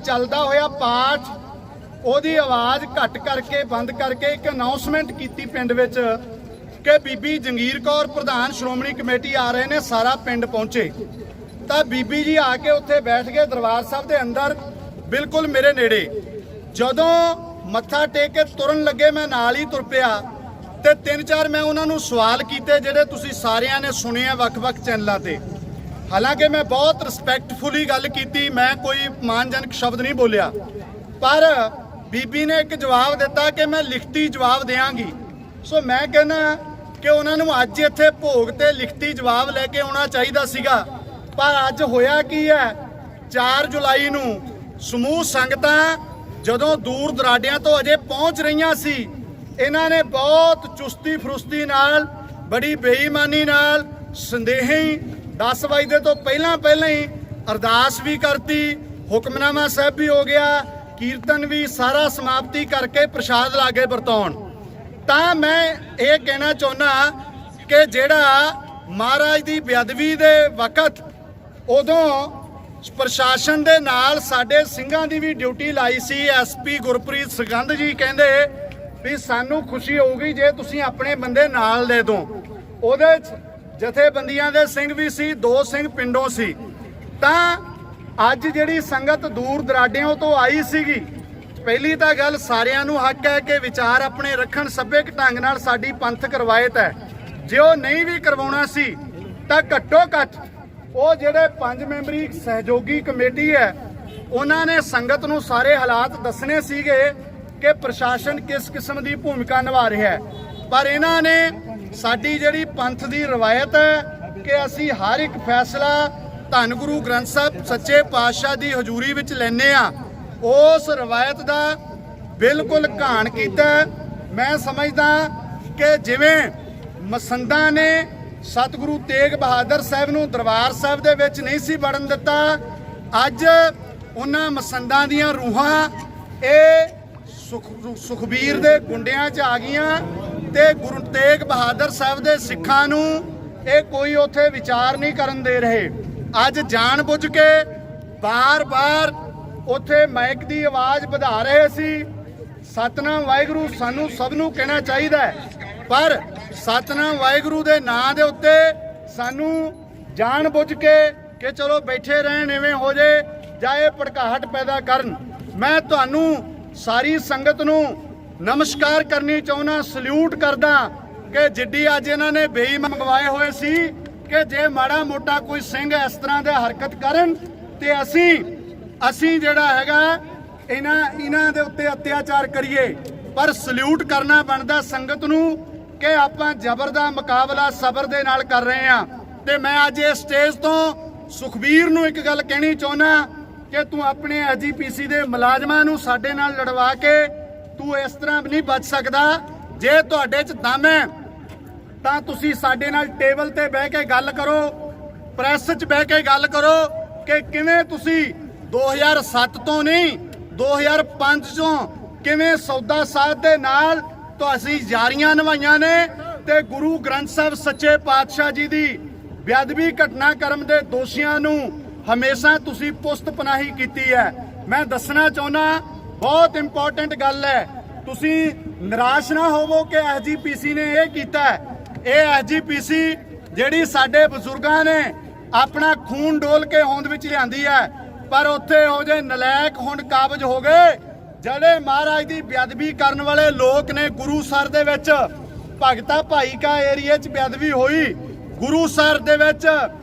ਚੱਲਦਾ ਹੋਇਆ ਪਾਠ ਉਹਦੀ ਆਵਾਜ਼ ਘੱਟ ਕਰਕੇ ਬੰਦ ਕਰਕੇ ਇੱਕ ਅਨਾਉਂਸਮੈਂਟ ਕੀਤੀ ਪਿੰਡ ਵਿੱਚ ਕਿ ਬੀਬੀ ਜੰਗੀਰ ਕੌਰ ਪ੍ਰਧਾਨ ਸ਼੍ਰੋਮਣੀ ਕਮੇਟੀ ਆ ਰਹੇ ਨੇ, ਸਾਰਾ ਪਿੰਡ ਪਹੁੰਚੇ। ਤਾਂ ਬੀਬੀ ਜੀ ਆ ਕੇ ਉੱਥੇ ਬੈਠ ਗਏ ਦਰਬਾਰ ਸਾਹਿਬ ਦੇ ਅੰਦਰ ਬਿਲਕੁਲ ਮੇਰੇ ਨੇੜੇ। ਜਦੋਂ ਮੱਥਾ ਟੇਕ ਕੇ ਤੁਰਨ ਲੱਗੇ ਮੈਂ ਨਾਲ ਹੀ ਤੁਰ ਪਿਆ ਤੇ 3-4 ਮੈਂ ਉਹਨਾਂ ਨੂੰ ਸਵਾਲ ਕੀਤੇ ਜਿਹੜੇ ਤੁਸੀਂ ਸਾਰਿਆਂ ਨੇ ਸੁਣੇ ਆ ਵੱਖ-ਵੱਖ ਚੈਨਲਾਂ ਤੇ। ਹਾਲਾਂਕਿ ਮੈਂ ਬਹੁਤ ਰਿਸਪੈਕਟਫੁਲੀ ਗੱਲ ਕੀਤੀ, ਮੈਂ ਕੋਈ ਮਾਨਜਨਕ ਸ਼ਬਦ ਨਹੀਂ ਬੋਲਿਆ, ਪਰ ਬੀਬੀ ਨੇ ਇੱਕ ਜਵਾਬ ਦਿੱਤਾ ਕਿ ਮੈਂ ਲਿਖਤੀ ਜਵਾਬ ਦੇਵਾਂਗੀ। ਸੋ ਮੈਂ ਕਹਿੰਦਾ ਕਿ ਉਹਨਾਂ ਨੂੰ ਅੱਜ ਇੱਥੇ ਭੋਗ ਤੇ ਲਿਖਤੀ ਜਵਾਬ ਲੈ ਕੇ ਆਉਣਾ ਚਾਹੀਦਾ ਸੀਗਾ, ਪਰ ਅੱਜ ਹੋਇਆ ਕੀ ਹੈ 4 ਜੁਲਾਈ ਨੂੰ ਸਮੂਹ ਸੰਗਤਾਂ ਜਦੋਂ ਦੂਰ ਦਰਾਡਿਆਂ ਤੋਂ ਅਜੇ ਪਹੁੰਚ ਰਹੀਆਂ ਸੀ, ਇਹਨਾਂ ਨੇ ਬਹੁਤ ਚੁਸਤੀ ਫਰੁਸਤੀ ਨਾਲ ਬੜੀ ਬੇਈਮਾਨੀ ਨਾਲ ਸੰਦੇਹੀ 10 ਵਜੇ ਤੋਂ ਪਹਿਲਾਂ ਹੀ ਅਰਦਾਸ ਵੀ ਕਰਤੀ, ਹੁਕਮਨਾਮਾ ਸਾਹਿਬ ਵੀ ਹੋ ਗਿਆ, ਕੀਰਤਨ ਵੀ ਸਾਰਾ ਸਮਾਪਤੀ ਕਰਕੇ ਪ੍ਰਸ਼ਾਦ ਲਾਗੇ ਵਰਤਾਉਣ। ਤਾਂ ਮੈਂ ਇਹ ਕਹਿਣਾ ਚਾਹੁੰਦਾ ਕਿ ਜਿਹੜਾ ਮਹਾਰਾਜ ਦੀ ਬੇਅਦਬੀ ਦੇ ਵਕਤ ਉਦੋਂ ਪ੍ਰਸ਼ਾਸਨ ਦੇ ਨਾਲ ਸਾਡੇ ਸਿੰਘਾਂ ਦੀ ਵੀ ਡਿਊਟੀ ਲਾਈ ਸੀ। ਐਸਪੀ ਗੁਰਪ੍ਰੀਤ ਸੁਗੰਧ ਜੀ ਕਹਿੰਦੇ ਵੀ ਸਾਨੂੰ ਖੁਸ਼ੀ ਹੋਊਗੀ ਜੇ ਤੁਸੀਂ ਆਪਣੇ ਬੰਦੇ ਨਾਲ ਲੈ ਦੋ। ਉਹਦੇ 'ਚ ਜਥੇਬੰਦੀਆਂ ਦੇ ਸਿੰਘ ਵੀ ਸੀ, 2 ਸਿੰਘ ਪਿੰਡੋਂ ਸੀ। ਤਾਂ ਅੱਜ ਜਿਹੜੀ ਸੰਗਤ ਦੂਰ ਦਰਾਡਿਆਂ ਤੋਂ ਆਈ ਸੀਗੀ, ਪਹਿਲੀ ਤਾਂ ਗੱਲ ਸਾਰਿਆਂ ਨੂੰ ਹੱਕ ਹੈ ਕਿ ਵਿਚਾਰ ਆਪਣੇ ਰੱਖਣ, ਸੱਭਿਅਕ ਢੰਗ ਨਾਲ ਸਾਡੀ ਪੰਥਕ ਰਵਾਇਤ ਹੈ। ਜੇ ਉਹ ਨਹੀਂ ਵੀ ਕਰਵਾਉਣਾ ਸੀ ਤਾਂ ਘੱਟੋ ਘੱਟ ਉਹ ਜਿਹੜੇ 5 ਮੈਂਬਰੀ ਸਹਿਯੋਗੀ ਕਮੇਟੀ ਹੈ ਉਹਨਾਂ ਨੇ ਸੰਗਤ ਨੂੰ ਸਾਰੇ ਹਾਲਾਤ ਦੱਸਣੇ ਸੀਗੇ ਕਿ ਪ੍ਰਸ਼ਾਸਨ ਕਿਸ ਕਿਸਮ ਦੀ ਭੂਮਿਕਾ ਨਿਭਾ ਰਿਹਾ ਹੈ। ਪਰ ਇਹਨਾਂ ਨੇ ਸਾਡੀ ਜਿਹੜੀ ਪੰਥ ਦੀ ਰਵਾਇਤ ਹੈ ਕਿ ਅਸੀਂ ਹਰ ਇੱਕ ਫੈਸਲਾ ਧੰਨ ਗੁਰੂ ਗ੍ਰੰਥ ਸਾਹਿਬ ਸੱਚੇ ਪਾਤਸ਼ਾਹ ਦੀ ਹਜ਼ੂਰੀ ਵਿੱਚ ਲੈਨੇ ਆ, ਉਸ ਰਵਾਇਤ ਦਾ ਬਿਲਕੁਲ ਘਾਣ ਕੀਤਾ। ਮੈਂ ਸਮਝਦਾ ਕਿ ਜਿਵੇਂ ਮਸੰਦਾਂ ਨੇ ਸਤਿਗੁਰੂ ਤੇਗ ਬਹਾਦਰ ਸਾਹਿਬ ਨੂੰ ਦਰਬਾਰ ਸਾਹਿਬ ਦੇ ਵਿੱਚ ਨਹੀਂ ਸੀ ਵੜਨ ਦਿੱਤਾ, ਅੱਜ ਉਹਨਾਂ ਮਸੰਦਾਂ ਦੀਆਂ ਰੂਹਾਂ ਇਹ ਸੁਖਬੀਰ ਦੇ ਗੁੰਡਿਆਂ 'ਚ ਆ ਗਈਆਂ ਤੇ ਗੁਰੂ ਤੇਗ ਬਹਾਦਰ ਸਾਹਿਬ ਦੇ ਸਿੱਖਾਂ ਨੂੰ ਇਹ ਕੋਈ ਉੱਥੇ ਵਿਚਾਰ ਨਹੀਂ ਕਰਨ ਦੇ ਰਹੇ। ਅੱਜ ਜਾਣ ਬੁੱਝ ਕੇ ਬਾਰ-ਬਾਰ ਉੱਥੇ ਮਾਈਕ ਦੀ ਆਵਾਜ਼ ਵਧਾ ਰਹੇ ਸੀ। ਸਤਨਾਮ ਵਾਹਿਗੁਰੂ ਸਾਨੂੰ ਸਭ ਨੂੰ ਕਹਿਣਾ ਚਾਹੀਦਾ ਹੈ, ਪਰ ਸਤਨਾਮ ਵਾਹਿਗੁਰੂ ਦੇ ਨਾਂ ਦੇ ਉੱਤੇ ਸਾਨੂੰ ਜਾਣ ਬੁੱਝ ਕੇ ਕਿ ਚਲੋ ਬੈਠੇ ਰਹਿਣ, ਐਵੇਂ ਹੋ ਜੇ ਜਾਂ ਇਹ ਭੜਕਾਹਟ ਪੈਦਾ ਕਰਨ। ਮੈਂ ਤੁਹਾਨੂੰ ਸਾਰੀ ਸੰਗਤ ਨੂੰ ਨਮਸਕਾਰ ਕਰਨੀ ਚਾਹੁੰਦਾ, ਸਲੂਟ ਕਰਦਾ ਕਿ ਜਿੱਡੀ ਅੱਜ ਇਹਨਾਂ ਨੇ ਬੇਈਮਾਨ ਮੰਗਵਾਏ ਹੋਏ ਸੀ ਕਿ ਜੇ ਮਾੜਾ ਮੋਟਾ ਕੋਈ ਸਿੰਘ ਇਸ ਤਰ੍ਹਾਂ ਦੇ ਹਰਕਤ ਕਰਨ ਤੇ ਅਸੀਂ ਜਿਹੜਾ ਹੈਗਾ ਇਹਨਾਂ ਦੇ ਉੱਤੇ ਅਤਿਆਚਾਰ ਕਰੀਏ। ਪਰ ਸਲੂਟ ਕਰਨਾ ਬਣਦਾ ਸੰਗਤ ਨੂੰ ਕਿ ਆਪਾਂ ਜ਼ਬਰ ਦਾ ਮੁਕਾਬਲਾ ਸਬਰ ਦੇ ਨਾਲ ਕਰ ਰਹੇ ਆ। ਤੇ ਮੈਂ ਅੱਜ ਇਸ ਸਟੇਜ ਤੋਂ ਸੁਖਬੀਰ ਨੂੰ ਇੱਕ ਗੱਲ ਕਹਿਣੀ ਚਾਹੁੰਦਾ ਕਿ ਤੂੰ ਆਪਣੇ ਐਸਜੀਪੀਸੀ ਦੇ ਮੁਲਾਜ਼ਮਾਂ ਨੂੰ ਸਾਡੇ ਨਾਲ ਲੜਵਾ ਕੇ ਤੂੰ ਇਸ ਤਰ੍ਹਾਂ ਨਹੀਂ ਬਚ ਸਕਦਾ। ਜੇ ਤੁਹਾਡੇ 'ਚ ਦਮ ਹੈ ਤਾਂ ਤੁਸੀਂ ਸਾਡੇ ਨਾਲ ਟੇਬਲ ਤੇ ਬਹਿ ਕੇ ਗੱਲ ਕਰੋ, ਪ੍ਰੈਸ 'ਚ ਬਹਿ ਕੇ ਗੱਲ ਕਰੋ ਕਿ ਕਿਵੇਂ ਤੁਸੀਂ 2007 ਤੋਂ ਨਹੀਂ 2005 ਚੋਂ ਕਿਵੇਂ ਸੌਦਾ ਸਾਧ ਦੇ ਨਾਲ ਤਾਂ ਅਸੀਂ ਯਾਰੀਆਂ ਨਿਭਾਈਆਂ ਨੇ ਤੇ ਗੁਰੂ ਗ੍ਰੰਥ ਸਾਹਿਬ ਸੱਚੇ ਪਾਤਸ਼ਾਹ ਜੀ ਦੀ ਬੇਅਦਬੀ ਘਟਨਾਕ੍ਰਮ ਦੇ ਦੋਸ਼ੀਆਂ ਨੂੰ ਹਮੇਸ਼ਾ ਤੁਸੀਂ ਪੁਸਤ ਪਨਾਹੀ ਕੀਤੀ ਹੈ। ਮੈਂ ਦੱਸਣਾ ਚਾਹੁੰਦਾ ਬਹੁਤ ਇੰਪੋਰਟੈਂਟ ਗੱਲ ਹੈ, ਤੁਸੀਂ ਨਿਰਾਸ਼ ਨਾ ਹੋਵੋ ਕਿ ਐਸਜੀਪੀਸੀ ਨੇ ਇਹ ਕੀਤਾ। ਇਹ ਐਸਜੀਪੀਸੀ ਜਿਹੜੀ ਸਾਡੇ ਬਜ਼ੁਰਗਾਂ ਨੇ ਆਪਣਾ ਖੂਨ ਡੋਲ ਕੇ ਹੋਂਦ ਵਿੱਚ ਲਿਆਂਦੀ ਹੈ, ਪਰ ਉੱਥੇ ਉਹ ਜੇ ਨਲਾਇਕ ਹੁਣ ਕਾਬਜ ਹੋ ਗਏ ਜਿਹੜੇ ਮਹਾਰਾਜ ਦੀ ਬੇਅਦਬੀ ਕਰਨ ਵਾਲੇ ਲੋਕ ਨੇ। ਗੁਰੂਸਰ ਦੇ ਵਿੱਚ ਭਗਤਾ ਭਾਈ ਕਾ ਏਰੀਆ 'ਚ ਬੇਅਦਬੀ ਹੋਈ, ਗੁਰੂਸਰ ਦੇ ਵਿੱਚ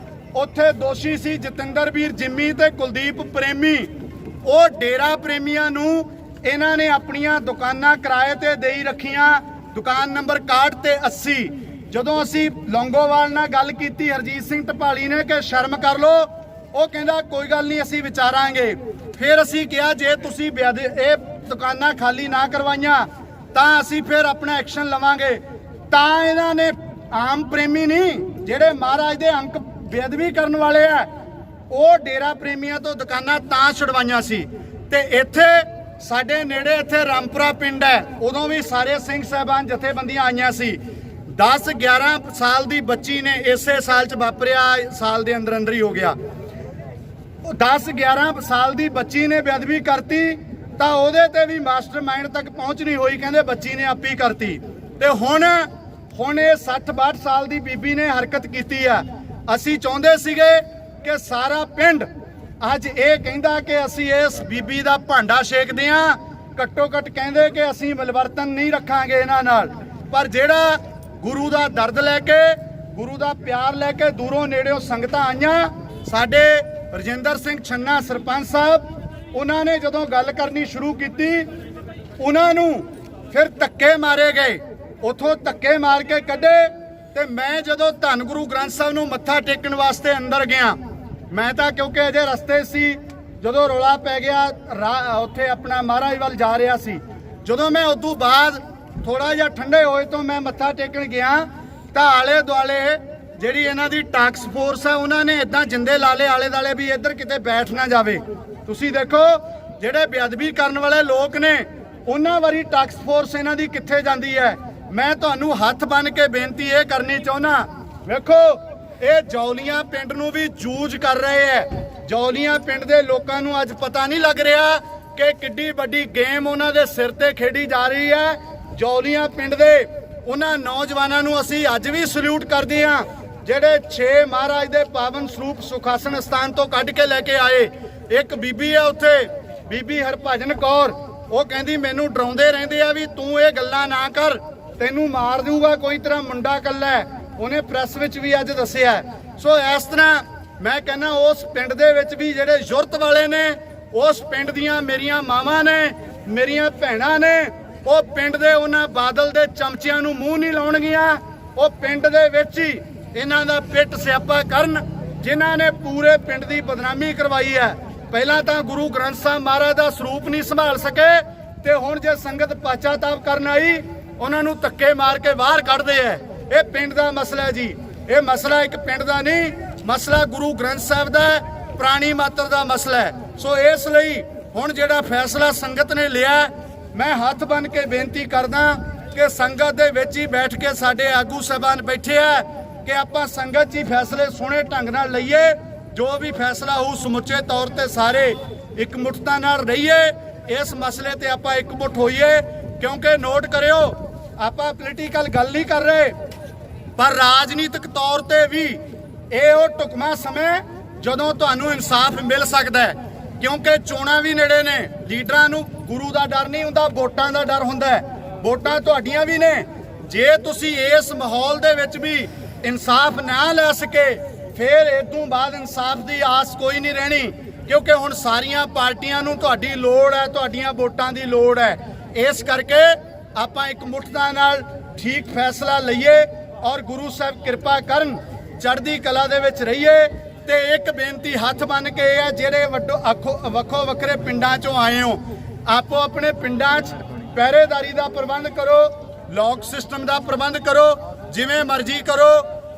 ਉੱਥੇ ਦੋਸ਼ੀ ਸੀ ਜਤਿੰਦਰ ਵੀਰ ਜਿੰਮੀ ਤੇ ਕੁਲਦੀਪ ਪ੍ਰੇਮੀ। ਉਹ ਡੇਰਾ ਪ੍ਰੇਮੀਆਂ ਨੂੰ ਇਹਨਾਂ ਨੇ ਆਪਣੀਆਂ ਦੁਕਾਨਾਂ ਕਿਰਾਏ ਤੇ ਦੇਈ ਰੱਖੀਆਂ, ਦੁਕਾਨ ਨੰਬਰ 61 ਤੇ 80। ਜਦੋਂ ਅਸੀਂ ਲੌਂਗੋਵਾਲ ਨਾਲ ਗੱਲ ਕੀਤੀ ਹਰਜੀਤ ਸਿੰਘ ਢਪਾਲੀ ਨੇ ਕਿ ਸ਼ਰਮ ਕਰ ਲੋ, ਉਹ ਕਹਿੰਦਾ ਕੋਈ ਗੱਲ ਨਹੀਂ ਅਸੀਂ ਵਿਚਾਰਾਂਗੇ। ਫਿਰ ਅਸੀਂ ਕਿਹਾ ਜੇ ਤੁਸੀਂ ਇਹ ਦੁਕਾਨਾਂ ਖਾਲੀ ਨਾ ਕਰਵਾਈਆਂ ਤਾਂ ਅਸੀਂ ਫਿਰ ਆਪਣਾ ਐਕਸ਼ਨ ਲਵਾਂਗੇ। ਤਾਂ ਇਹਨਾਂ ਨੇ ਆਮ ਪ੍ਰੇਮੀ ਨਹੀਂ, ਜਿਹੜੇ ਮਹਾਰਾਜ ਦੇ ਅੰਕ ਬੇਅਦਬੀ ਕਰਨ ਵਾਲੇ ਆ, ਉਹ ਡੇਰਾ ਪ੍ਰੇਮੀਆਂ ਤੋਂ ਦੁਕਾਨਾਂ ਤਾਂ ਛੁਡਵਾਈਆਂ ਸੀ। ਤੇ ਇੱਥੇ ਸਾਡੇ ਨੇੜੇ ਇੱਥੇ ਰਾਮਪੁਰਾ ਪਿੰਡ ਹੈ, ਉਦੋਂ ਵੀ ਸਾਰੇ ਸਿੰਘ ਸਾਹਿਬਾਨ ਜਥੇਬੰਦੀਆਂ ਆਈਆਂ ਸੀ। 10-11 ਸਾਲ ਦੀ ਬੱਚੀ ਨੇ ਇਸੇ ਸਾਲ 'ਚ ਵਾਪਰਿਆ, ਸਾਲ ਦੇ ਅੰਦਰ ਅੰਦਰ ਹੀ ਹੋ ਗਿਆ। 10-11 ਸਾਲ ਦੀ ਬੱਚੀ ਨੇ ਬੇਅਦਬੀ ਕਰਤੀ ਤਾਂ ਉਹਦੇ ਤੇ ਵੀ ਮਾਸਟਰਮਾਈਂਡ ਤੱਕ ਪਹੁੰਚ ਨਹੀਂ ਹੋਈ, ਕਹਿੰਦੇ ਬੱਚੀ ਨੇ ਆਪੀ ਕਰਤੀ। ਤੇ ਹੁਣ ਇਹ 60-62 ਸਾਲ ਦੀ ਬੀਬੀ ਨੇ ਹਰਕਤ ਕੀਤੀ ਆ। ਅਸੀਂ ਚਾਹੁੰਦੇ ਸੀਗੇ ਕਿ ਸਾਰਾ ਪਿੰਡ ਅੱਜ ਇਹ ਕਹਿੰਦਾ ਕਿ ਅਸੀਂ ਇਸ ਬੀਬੀ ਦਾ ਭਾਂਡਾ ਛੇਕਦੇ ਆ, ਘੱਟੋ ਘੱਟ ਕਹਿੰਦੇ ਕਿ ਅਸੀਂ ਮਿਲਵਰਤਨ ਨਹੀਂ ਰੱਖਾਂਗੇ ਇਹਨਾਂ ਨਾਲ। ਪਰ ਜਿਹੜਾ ਗੁਰੂ ਦਾ ਦਰਦ ਲੈ ਕੇ, ਗੁਰੂ ਦਾ ਪਿਆਰ ਲੈ ਕੇ ਦੂਰੋਂ ਨੇੜਿਓਂ ਸੰਗਤਾਂ ਆਈਆਂ, ਸਾਡੇ ਰਜਿੰਦਰ ਸਿੰਘ ਛੰਨਾ ਸਰਪੰਚ ਸਾਹਿਬ, ਉਹਨਾਂ ਨੇ ਜਦੋਂ ਗੱਲ ਕਰਨੀ ਸ਼ੁਰੂ ਕੀਤੀ, ਉਹਨਾਂ ਨੂੰ ਫਿਰ ਧੱਕੇ ਮਾਰੇ ਗਏ, ਉਥੋਂ ਧੱਕੇ ਮਾਰ ਕੇ ਕੱਢੇ। ਤੇ ਮੈਂ ਜਦੋਂ ਧੰਨ ਗੁਰੂ ਗ੍ਰੰਥ ਸਾਹਿਬ ਨੂੰ ਮੱਥਾ ਟੇਕਣ ਵਾਸਤੇ ਅੰਦਰ ਗਿਆ, ਮੈਂ ਤਾਂ ਕਿਉਂਕਿ ਅਜੇ ਰਸਤੇ ਸੀ, ਜਦੋਂ ਰੌਲਾ ਪੈ ਗਿਆ ਉੱਥੇ ਆਪਣਾ ਮਹਾਰਾਜ ਵੱਲ ਜਾ ਰਿਹਾ ਸੀ, ਜਦੋਂ ਮੈਂ ਉਦੋਂ ਬਾਅਦ ਥੋੜਾ ਜਿਹਾ ਠੰਡੇ ਹੋਏ ਤੋਂ ਮੈਂ ਮੱਥਾ ਟੇਕਣ ਗਿਆ ਤਾਂ ਆਲੇ ਦੁਆਲੇ ਜਿਹੜੀ ਇਹਨਾਂ ਦੀ ਟਾਸਕ ਫੋਰਸ ਹੈ ਉਹਨਾਂ ਨੇ ਇਦਾਂ ਜਿੰਦੇ ਲਾਲੇ ਆਲੇ ਦੁਆਲੇ ਵੀ ਇੱਧਰ ਕਿਤੇ ਬੈਠ ਨਾ ਜਾਵੇ। ਤੁਸੀਂ ਦੇਖੋ ਜਿਹੜੇ ਬੇਅਦਬੀ ਕਰਨ ਵਾਲੇ ਲੋਕ ਨੇ ਉਹਨਾਂ ਵਾਰੀ ਟਾਸਕ ਫੋਰਸ ਇਹਨਾਂ ਦੀ ਕਿੱਥੇ ਜਾਂਦੀ ਹੈ। ਮੈਂ ਤੁਹਾਨੂੰ ਹੱਥ ਬੰਨ ਕੇ ਬੇਨਤੀ ਇਹ ਕਰਨੀ ਚਾਹੁੰਦਾ, ਵੇਖੋ ਇਹ ਜੌਲੀਆਂ ਪਿੰਡ ਨੂੰ ਵੀ ਜੂਝ ਕਰ ਰਹੇ ਹੈ। ਜੌਲੀਆਂ ਪਿੰਡ ਦੇ ਲੋਕਾਂ ਨੂੰ ਅੱਜ ਪਤਾ ਨਹੀਂ ਲੱਗ ਰਿਹਾ ਕਿ ਕਿੱਡੀ ਵੱਡੀ ਗੇਮ ਉਹਨਾਂ ਦੇ ਸਿਰ ਤੇ ਖੇਡੀ ਜਾ ਰਹੀ ਹੈ। ਜੌਲੀਆਂ ਪਿੰਡ ਦੇ ਉਹਨਾਂ ਨੌਜਵਾਨਾਂ ਨੂੰ ਅਸੀਂ ਅੱਜ ਵੀ ਸਲੂਟ ਕਰਦੇ ਹਾਂ ਜਿਹੜੇ 6 ਮਹਾਰਾਜ ਦੇ ਪਾਵਨ ਸਰੂਪ ਸੁਖਾਸਨ ਸਥਾਨ ਤੋਂ ਕੱਢ ਕੇ ਲੈ ਕੇ ਆਏ। ਇੱਕ ਬੀਬੀ ਆ ਉੱਥੇ, ਬੀਬੀ ਹਰਭਜਨ ਕੌਰ, ਉਹ ਕਹਿੰਦੀ ਮੈਨੂੰ ਡਰਾਉਂਦੇ ਰਹਿੰਦੇ ਆ ਵੀ ਤੂੰ ਇਹ ਗੱਲਾਂ ਨਾ ਕਰ, ਤੈਨੂੰ ਮਾਰ ਦੂੰਗਾ ਕੋਈ ਤਰ੍ਹਾਂ, ਮੁੰਡਾ ਕੱਲਾ। ਉਹਨੇ ਪ੍ਰੈਸ ਵਿੱਚ ਵੀ ਅੱਜ ਦੱਸਿਆ। ਸੋ ਇਸ ਤਰ੍ਹਾਂ ਮੈਂ ਕਹਿੰਦਾ ਉਸ ਪਿੰਡ ਦੇ ਵਿੱਚ ਵੀ ਜਿਹੜੇ ਜੁਰਤ ਵਾਲੇ ਨੇ, ਉਸ ਪਿੰਡ ਦੀਆਂ ਮੇਰੀਆਂ ਮਾਵਾਂ ਨੇ, ਮੇਰੀਆਂ ਭੈਣਾਂ ਨੇ, ਉਹ ਪਿੰਡ ਦੇ ਉਹਨਾਂ ਬਾਦਲ ਦੇ ਚਮਚਿਆਂ ਨੂੰ ਮੂੰਹ ਨਹੀਂ ਲਾਉਣਗੀਆਂ। ਉਹ ਪਿੰਡ ਦੇ ਵਿੱਚ ਹੀ ਇਹਨਾਂ ਦਾ ਪਿੱਟ ਸਿਆਪਾ ਕਰਨ ਜਿਨ੍ਹਾਂ ਨੇ ਪੂਰੇ ਪਿੰਡ ਦੀ ਬਦਨਾਮੀ ਕਰਵਾਈ ਹੈ। ਪਹਿਲਾਂ ਤਾਂ ਗੁਰੂ ਗ੍ਰੰਥ ਸਾਹਿਬ ਮਹਾਰਾਜ ਦਾ ਸਰੂਪ ਨਹੀਂ ਸੰਭਾਲ ਸਕੇ ਤੇ ਹੁਣ ਜੇ ਸੰਗਤ ਪਛਤਾਵਾ ਕਰਨ ਆਈ ਉਹਨਾਂ ਨੂੰ ਧੱਕੇ ਮਾਰ ਕੇ ਬਾਹਰ ਕੱਢਦੇ ਐ। ਇਹ ਪਿੰਡ ਦਾ ਮਸਲਾ ਹੈ ਜੀ, ਇਹ ਮਸਲਾ ਇੱਕ ਪਿੰਡ ਦਾ ਨਹੀਂ, ਮਸਲਾ ਗੁਰੂ ਗ੍ਰੰਥ ਸਾਹਿਬ ਦਾ, ਪ੍ਰਾਣੀ ਮਾਤਰ ਦਾ ਮਸਲਾ ਹੈ। ਸੋ ਇਸ ਲਈ ਹੁਣ ਜਿਹੜਾ ਫੈਸਲਾ ਸੰਗਤ ਨੇ ਲਿਆ, ਮੈਂ ਹੱਥ ਬੰਨ ਕੇ ਬੇਨਤੀ ਕਰਦਾ ਕਿ ਸੰਗਤ ਦੇ ਵਿੱਚ ਹੀ ਬੈਠ ਕੇ ਸਾਡੇ ਆਗੂ ਸਾਹਿਬਾਨ ਬੈਠੇ ਆ ਕਿ ਆਪਾਂ ਸੰਗਤ 'ਚ ਹੀ ਫੈਸਲੇ ਸੋਹਣੇ ਢੰਗ ਨਾਲ ਲਈਏ। ਜੋ ਵੀ ਫੈਸਲਾ ਹੋਊ ਸਮੁੱਚੇ ਤੌਰ ਤੇ ਸਾਰੇ ਇਕਮੁੱਠਤਾ ਨਾਲ ਰਹੀਏ, ਇਸ ਮਸਲੇ ਤੇ ਆਪਾਂ ਇਕਮੁੱਠ ਹੋਈਏ। ਕਿਉਂਕਿ ਨੋਟ ਕਰਿਓ, ਆਪਾਂ ਪੋਲੀਟੀਕਲ ਗੱਲ ਨਹੀਂ ਕਰ ਰਹੇ, ਪਰ ਰਾਜਨੀਤਿਕ ਤੌਰ ਤੇ ਵੀ ਇਹ ਉਹ ਢੁਕਵਾਂ ਸਮੇਂ ਜਦੋਂ ਤੁਹਾਨੂੰ ਇਨਸਾਫ ਮਿਲ ਸਕਦਾ ਹੈ। ਕਿਉਂਕਿ ਚੋਣਾਂ ਵੀ ਨੇੜੇ ਨੇ, ਲੀਡਰਾਂ ਨੂੰ ਗੁਰੂ ਦਾ ਡਰ ਨਹੀਂ ਹੁੰਦਾ, ਵੋਟਾਂ ਦਾ ਡਰ ਹੁੰਦਾ ਹੈ। ਵੋਟਾਂ ਤੁਹਾਡੀਆਂ ਵੀ ਨੇ। ਜੇ ਤੁਸੀਂ ਇਸ ਮਾਹੌਲ ਦੇ ਵਿੱਚ ਵੀ ਇਨਸਾਫ ਨਾ ਲੈ ਸਕੇ, ਫਿਰ ਇਸ ਤੋਂ ਬਾਅਦ ਇਨਸਾਫ ਦੀ ਆਸ ਕੋਈ ਨਹੀਂ ਰਹਿਣੀ। ਕਿਉਂਕਿ ਹੁਣ ਸਾਰੀਆਂ ਪਾਰਟੀਆਂ ਨੂੰ ਤੁਹਾਡੀ ਲੋੜ ਹੈ, ਤੁਹਾਡੀਆਂ ਵੋਟਾਂ ਦੀ ਲੋੜ ਹੈ। ਇਸ ਕਰਕੇ ਆਪਾਂ ਇਕਮੁੱਠਤਾ ਨਾਲ ਠੀਕ ਫੈਸਲਾ ਲਈਏ ਔਰ ਗੁਰੂ ਸਾਹਿਬ ਕਿਰਪਾ ਕਰਨ, ਚੜ੍ਹਦੀ ਕਲਾ ਦੇ ਵਿੱਚ ਰਹੀਏ। ਤੇ ਇੱਕ ਬੇਨਤੀ ਹੱਥ ਬੰਨ ਕੇ ਇਹ ਹੈ, ਜਿਹੜੇ ਵੱਖੋ ਵੱਖਰੇ ਪਿੰਡਾਂ ਚੋਂ ਆਏ ਹੋ, ਆਪੋ ਆਪਣੇ ਪਿੰਡਾਂ 'ਚ ਪਹਿਰੇਦਾਰੀ ਦਾ ਪ੍ਰਬੰਧ ਕਰੋ, ਲੌਕ ਸਿਸਟਮ ਦਾ ਪ੍ਰਬੰਧ ਕਰੋ, ਜਿਵੇਂ ਮਰਜ਼ੀ ਕਰੋ।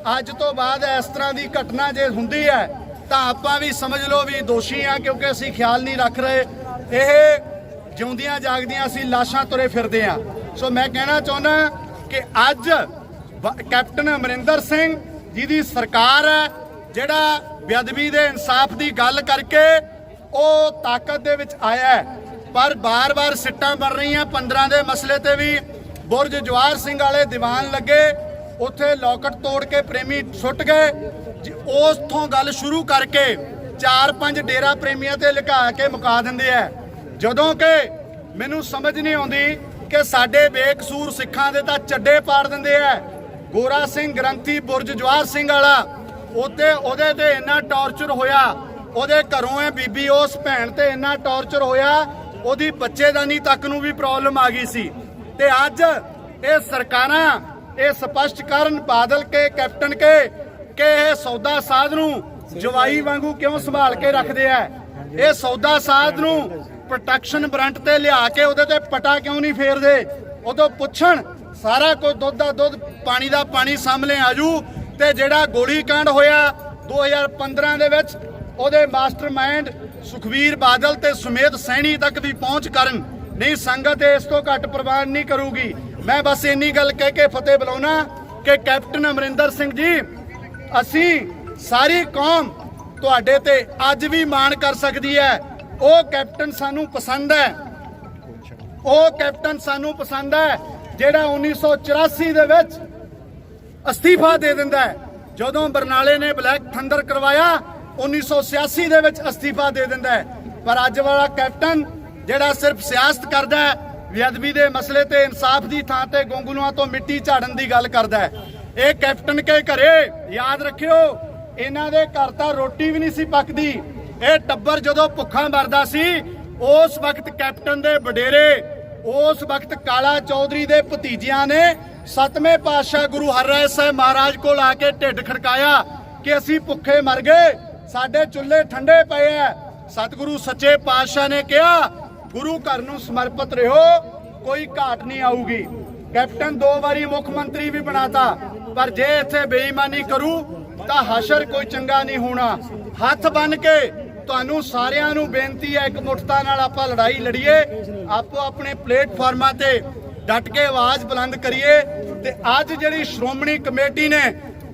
ਅੱਜ ਤੋਂ ਬਾਅਦ ਇਸ ਤਰ੍ਹਾਂ ਦੀ ਘਟਨਾ ਜੇ ਹੁੰਦੀ ਹੈ ਤਾਂ ਆਪਾਂ ਵੀ ਸਮਝ ਲਓ ਵੀ ਦੋਸ਼ੀ ਆ, ਕਿਉਂਕਿ ਅਸੀਂ ਖਿਆਲ ਨਹੀਂ ਰੱਖ ਰਹੇ। ਇਹ ਜਿਉਂਦੀਆਂ ਜਾਗਦੀਆਂ ਅਸੀਂ ਲਾਸ਼ਾਂ ਤੁਰੇ ਫਿਰਦੇ ਆ। ਸੋ ਮੈਂ ਕਹਿਣਾ ਚਾਹੁੰਦਾ ਕਿ ਅੱਜ ਕੈਪਟਨ ਅਮਰਿੰਦਰ ਸਿੰਘ ਜੀ ਦੀ ਸਰਕਾਰ ਹੈ, ਜਿਹੜਾ ਬੇਅਦਬੀ ਦੇ ਇਨਸਾਫ ਦੀ ਗੱਲ ਕਰਕੇ ਉਹ ਤਾਕਤ ਦੇ ਵਿੱਚ ਆਇਆ ਹੈ। ਪਰ ਬਾਰ-ਬਾਰ ਸਿੱਟਾਂ ਬਣ ਰਹੀਆਂ 15 ਦੇ ਮਸਲੇ ਤੇ ਵੀ। ਬੁਰਜ ਜਵਾਹਰ ਸਿੰਘ ਵਾਲੇ ਦੀਵਾਨ ਲੱਗੇ, ਉੱਥੇ ਲੋਕਟ ਤੋੜ ਕੇ ਪ੍ਰੇਮੀ ਸੁੱਟ ਗਏ। ਉਸਥੋਂ ਗੱਲ ਸ਼ੁਰੂ ਕਰਕੇ 4-5 ਡੇਰਾ ਪ੍ਰੇਮੀਆਂ ਤੇ ਲੁਕਾ ਕੇ ਮੁਕਾ ਦਿੰਦੇ ਆ। ਜਦੋਂ ਕਿ ਮੈਨੂੰ ਸਮਝ ਨਹੀਂ ਆਉਂਦੀ ਕਿ ਸਾਡੇ ਬੇਕਸੂਰ ਸਿੱਖਾਂ ਦੇ ਤਾਂ ਚੱਡੇ ਪਾੜ ਦਿੰਦੇ ਆ। ਗੋਰਾ ਸਿੰਘ ਗ੍ਰੰਥੀ ਬੁਰਜ ਜਵਾਹਰ ਸਿੰਘ ਵਾਲਾ, ਉਹਦੇ ਤੇ ਇੰਨਾ ਟੌਰਚਰ ਹੋਇਆ, ਉਹਦੇ ਘਰੋਂ ਇਹ ਬੀਬੀ ਉਸ ਭੈਣ ਤੇ ਇੰਨਾ ਟੌਰਚਰ ਹੋਇਆ, ਉਹਦੀ ਬੱਚੇਦਾਨੀ ਤੱਕ ਨੂੰ ਵੀ ਪ੍ਰੋਬਲਮ ਆ ਗਈ ਸੀ। ਤੇ ਅੱਜ ਇਹ ਸਰਕਾਰਾਂ ਇਹ ਸਪਸ਼ਟ ਕਰਨ, ਬਾਦਲ ਕੇ, ਕੈਪਟਨ ਕੇ, ਕਿ ਇਹ ਸੌਦਾ ਸਾਧ ਨੂੰ ਜਵਾਈ ਵਾਂਗੂ ਕਿਉਂ ਸੰਭਾਲ ਕੇ ਰੱਖਦੇ ਆ। ਇਹ ਸੌਦਾ ਸਾਧ ਨੂੰ ਪ੍ਰੋਟੈਕਸ਼ਨ ਵਾਰੰਟ ਤੇ ਲਿਆ ਕੇ ਉਹਦੇ ਤੇ ਪਟਾ ਕਿਉਂ ਨਹੀਂ ਫੇਰਦੇ। ਉਦੋਂ ਪੁੱਛਣ, ਸਾਰਾ ਕੁਝ ਦੁੱਧ ਦਾ ਦੁੱਧ, ਪਾਣੀ ਦਾ ਪਾਣੀ ਸਾਹਮਣੇ ਆਜੂ। ਤੇ ਜਿਹੜਾ ਗੋਲੀ ਕਾਂਡ ਹੋਇਆ 2015 ਦੇ ਵਿੱਚ, ਉਹਦੇ ਮਾਸਟਰਮਾਈਂਡ ਸੁਖਵੀਰ ਬਾਦਲ ਤੇ ਸੁਮੇਧ ਸੈਣੀ ਤੱਕ ਵੀ ਪਹੁੰਚ ਕਰਨ। ਨਹੀਂ, ਸੰਗਤ ਇਸ ਤੋਂ ਘੱਟ ਪ੍ਰਵਾਨ ਨਹੀਂ ਕਰੂਗੀ। ਮੈਂ ਬਸ ਇੰਨੀ ਗੱਲ ਕਹਿ ਕੇ ਫਤਿਹ ਬੁਲਾਉਣਾ ਕਿ ਕੈਪਟਨ ਅਮਰਿੰਦਰ ਸਿੰਘ ਜੀ, ਅਸੀਂ ਸਾਰੀ ਕੌਮ ਤੁਹਾਡੇ ਤੇ ਅੱਜ ਵੀ ਮਾਣ ਕਰ ਸਕਦੀ ਹੈ। ਉਹ ਕੈਪਟਨ ਸਾਨੂੰ ਪਸੰਦ ਹੈ, ਉਹ ਕੈਪਟਨ ਸਾਨੂੰ ਪਸੰਦ ਹੈ ਜਿਹੜਾ 1984 ਦੇ ਵਿੱਚ ਅਸਤੀਫਾ ਦੇ ਦਿੰਦਾ ਹੈ। ਜਦੋਂ ਬਰਨਾਲੇ ਨੇ ਬਲੈਕ ਥੰਡਰ ਕਰਵਾਇਆ 1986 ਦੇ ਵਿੱਚ ਅਸਤੀਫਾ ਦੇ ਦਿੰਦਾ ਹੈ। ਪਰ ਅੱਜ ਵਾਲਾ ਕੈਪਟਨ ਜਿਹੜਾ ਸਿਰਫ ਸਿਆਸਤ ਕਰਦਾ ਹੈ, ਬੇਅਦਬੀ ਦੇ ਮਸਲੇ ਤੇ ਇਨਸਾਫ ਦੀ ਥਾਂ ਤੇ ਗੋਂਗਲੂਆਂ ਤੋਂ ਮਿੱਟੀ ਝਾੜਨ ਦੀ ਗੱਲ ਕਰਦਾ ਹੈ। ਇਹ ਕੈਪਟਨ ਕੇ ਘਰੇ ਯਾਦ ਰੱਖਿਓ, ਇਹਨਾਂ ਦੇ ਘਰ ਤਾਂ ਰੋਟੀ ਵੀ ਨਹੀਂ ਸੀ ਪੱਕਦੀ। ਇਹ ਟੱਬਰ ਜਦੋਂ ਭੁੱਖਾ ਮਰਦਾ ਸੀ ਉਸ ਵਕਤ ਕੈਪਟਨ ਦੇ ਵਡੇਰੇ, ਉਸ ਵਕਤ ਕਾਲਾ ਚੌਧਰੀ ਦੇ ਭਤੀਜਿਆਂ ਨੇ 7ਵੇਂ ਪਾਤਸ਼ਾਹ ਗੁਰੂ ਹਰਿਰਾਏ ਸਾਹਿਬ ਮਹਾਰਾਜ ਕੋਲ ਆ ਕੇ ਢਿੱਡ ਖੜਕਾਇਆ ਕਿ ਅਸੀਂ ਭੁੱਖੇ ਮਰ ਗਏ, ਸਾਡੇ ਚੁੱਲ੍ਹੇ ਠੰਡੇ ਪਏ ਐ। ਸਤਿਗੁਰੂ ਸੱਚੇ ਪਾਤਸ਼ਾਹ ਨੇ ਕਿਹਾ ਗੁਰੂ ਘਰ ਨੂੰ ਸਮਰਪਿਤ ਰਹੋ, ਕੋਈ ਘਾਟ ਨਹੀਂ ਆਊਗੀ। ਕੈਪਟਨ 2 ਵਾਰੀ ਮੁੱਖ ਮੰਤਰੀ ਵੀ ਬਣਾਤਾ, ਪਰ ਜੇ ਇੱਥੇ ਬੇਈਮਾਨੀ ਕਰੂ ਤਾਂ ਹਸ਼ਰ ਕੋਈ ਚੰਗਾ ਨਹੀਂ ਹੋਣਾ। ਹੱਥ ਬੰਨ ਕੇ ਤੁਹਾਨੂੰ ਸਾਰਿਆਂ ਨੂੰ ਬੇਨਤੀ ਹੈ, ਇਕਮੁੱਠਤਾ ਨਾਲ ਆਪਾਂ ਲੜਾਈ ਲੜੀਏ, ਆਪੋ ਆਪਣੇ ਪਲੇਟਫਾਰਮਾਂ ਤੇ ਡਟ ਕੇ ਆਵਾਜ਼ ਬੁਲੰਦ ਕਰੀਏ। ਤੇ ਅੱਜ ਜਿਹੜੀ ਸ਼੍ਰੋਮਣੀ ਕਮੇਟੀ ਨੇ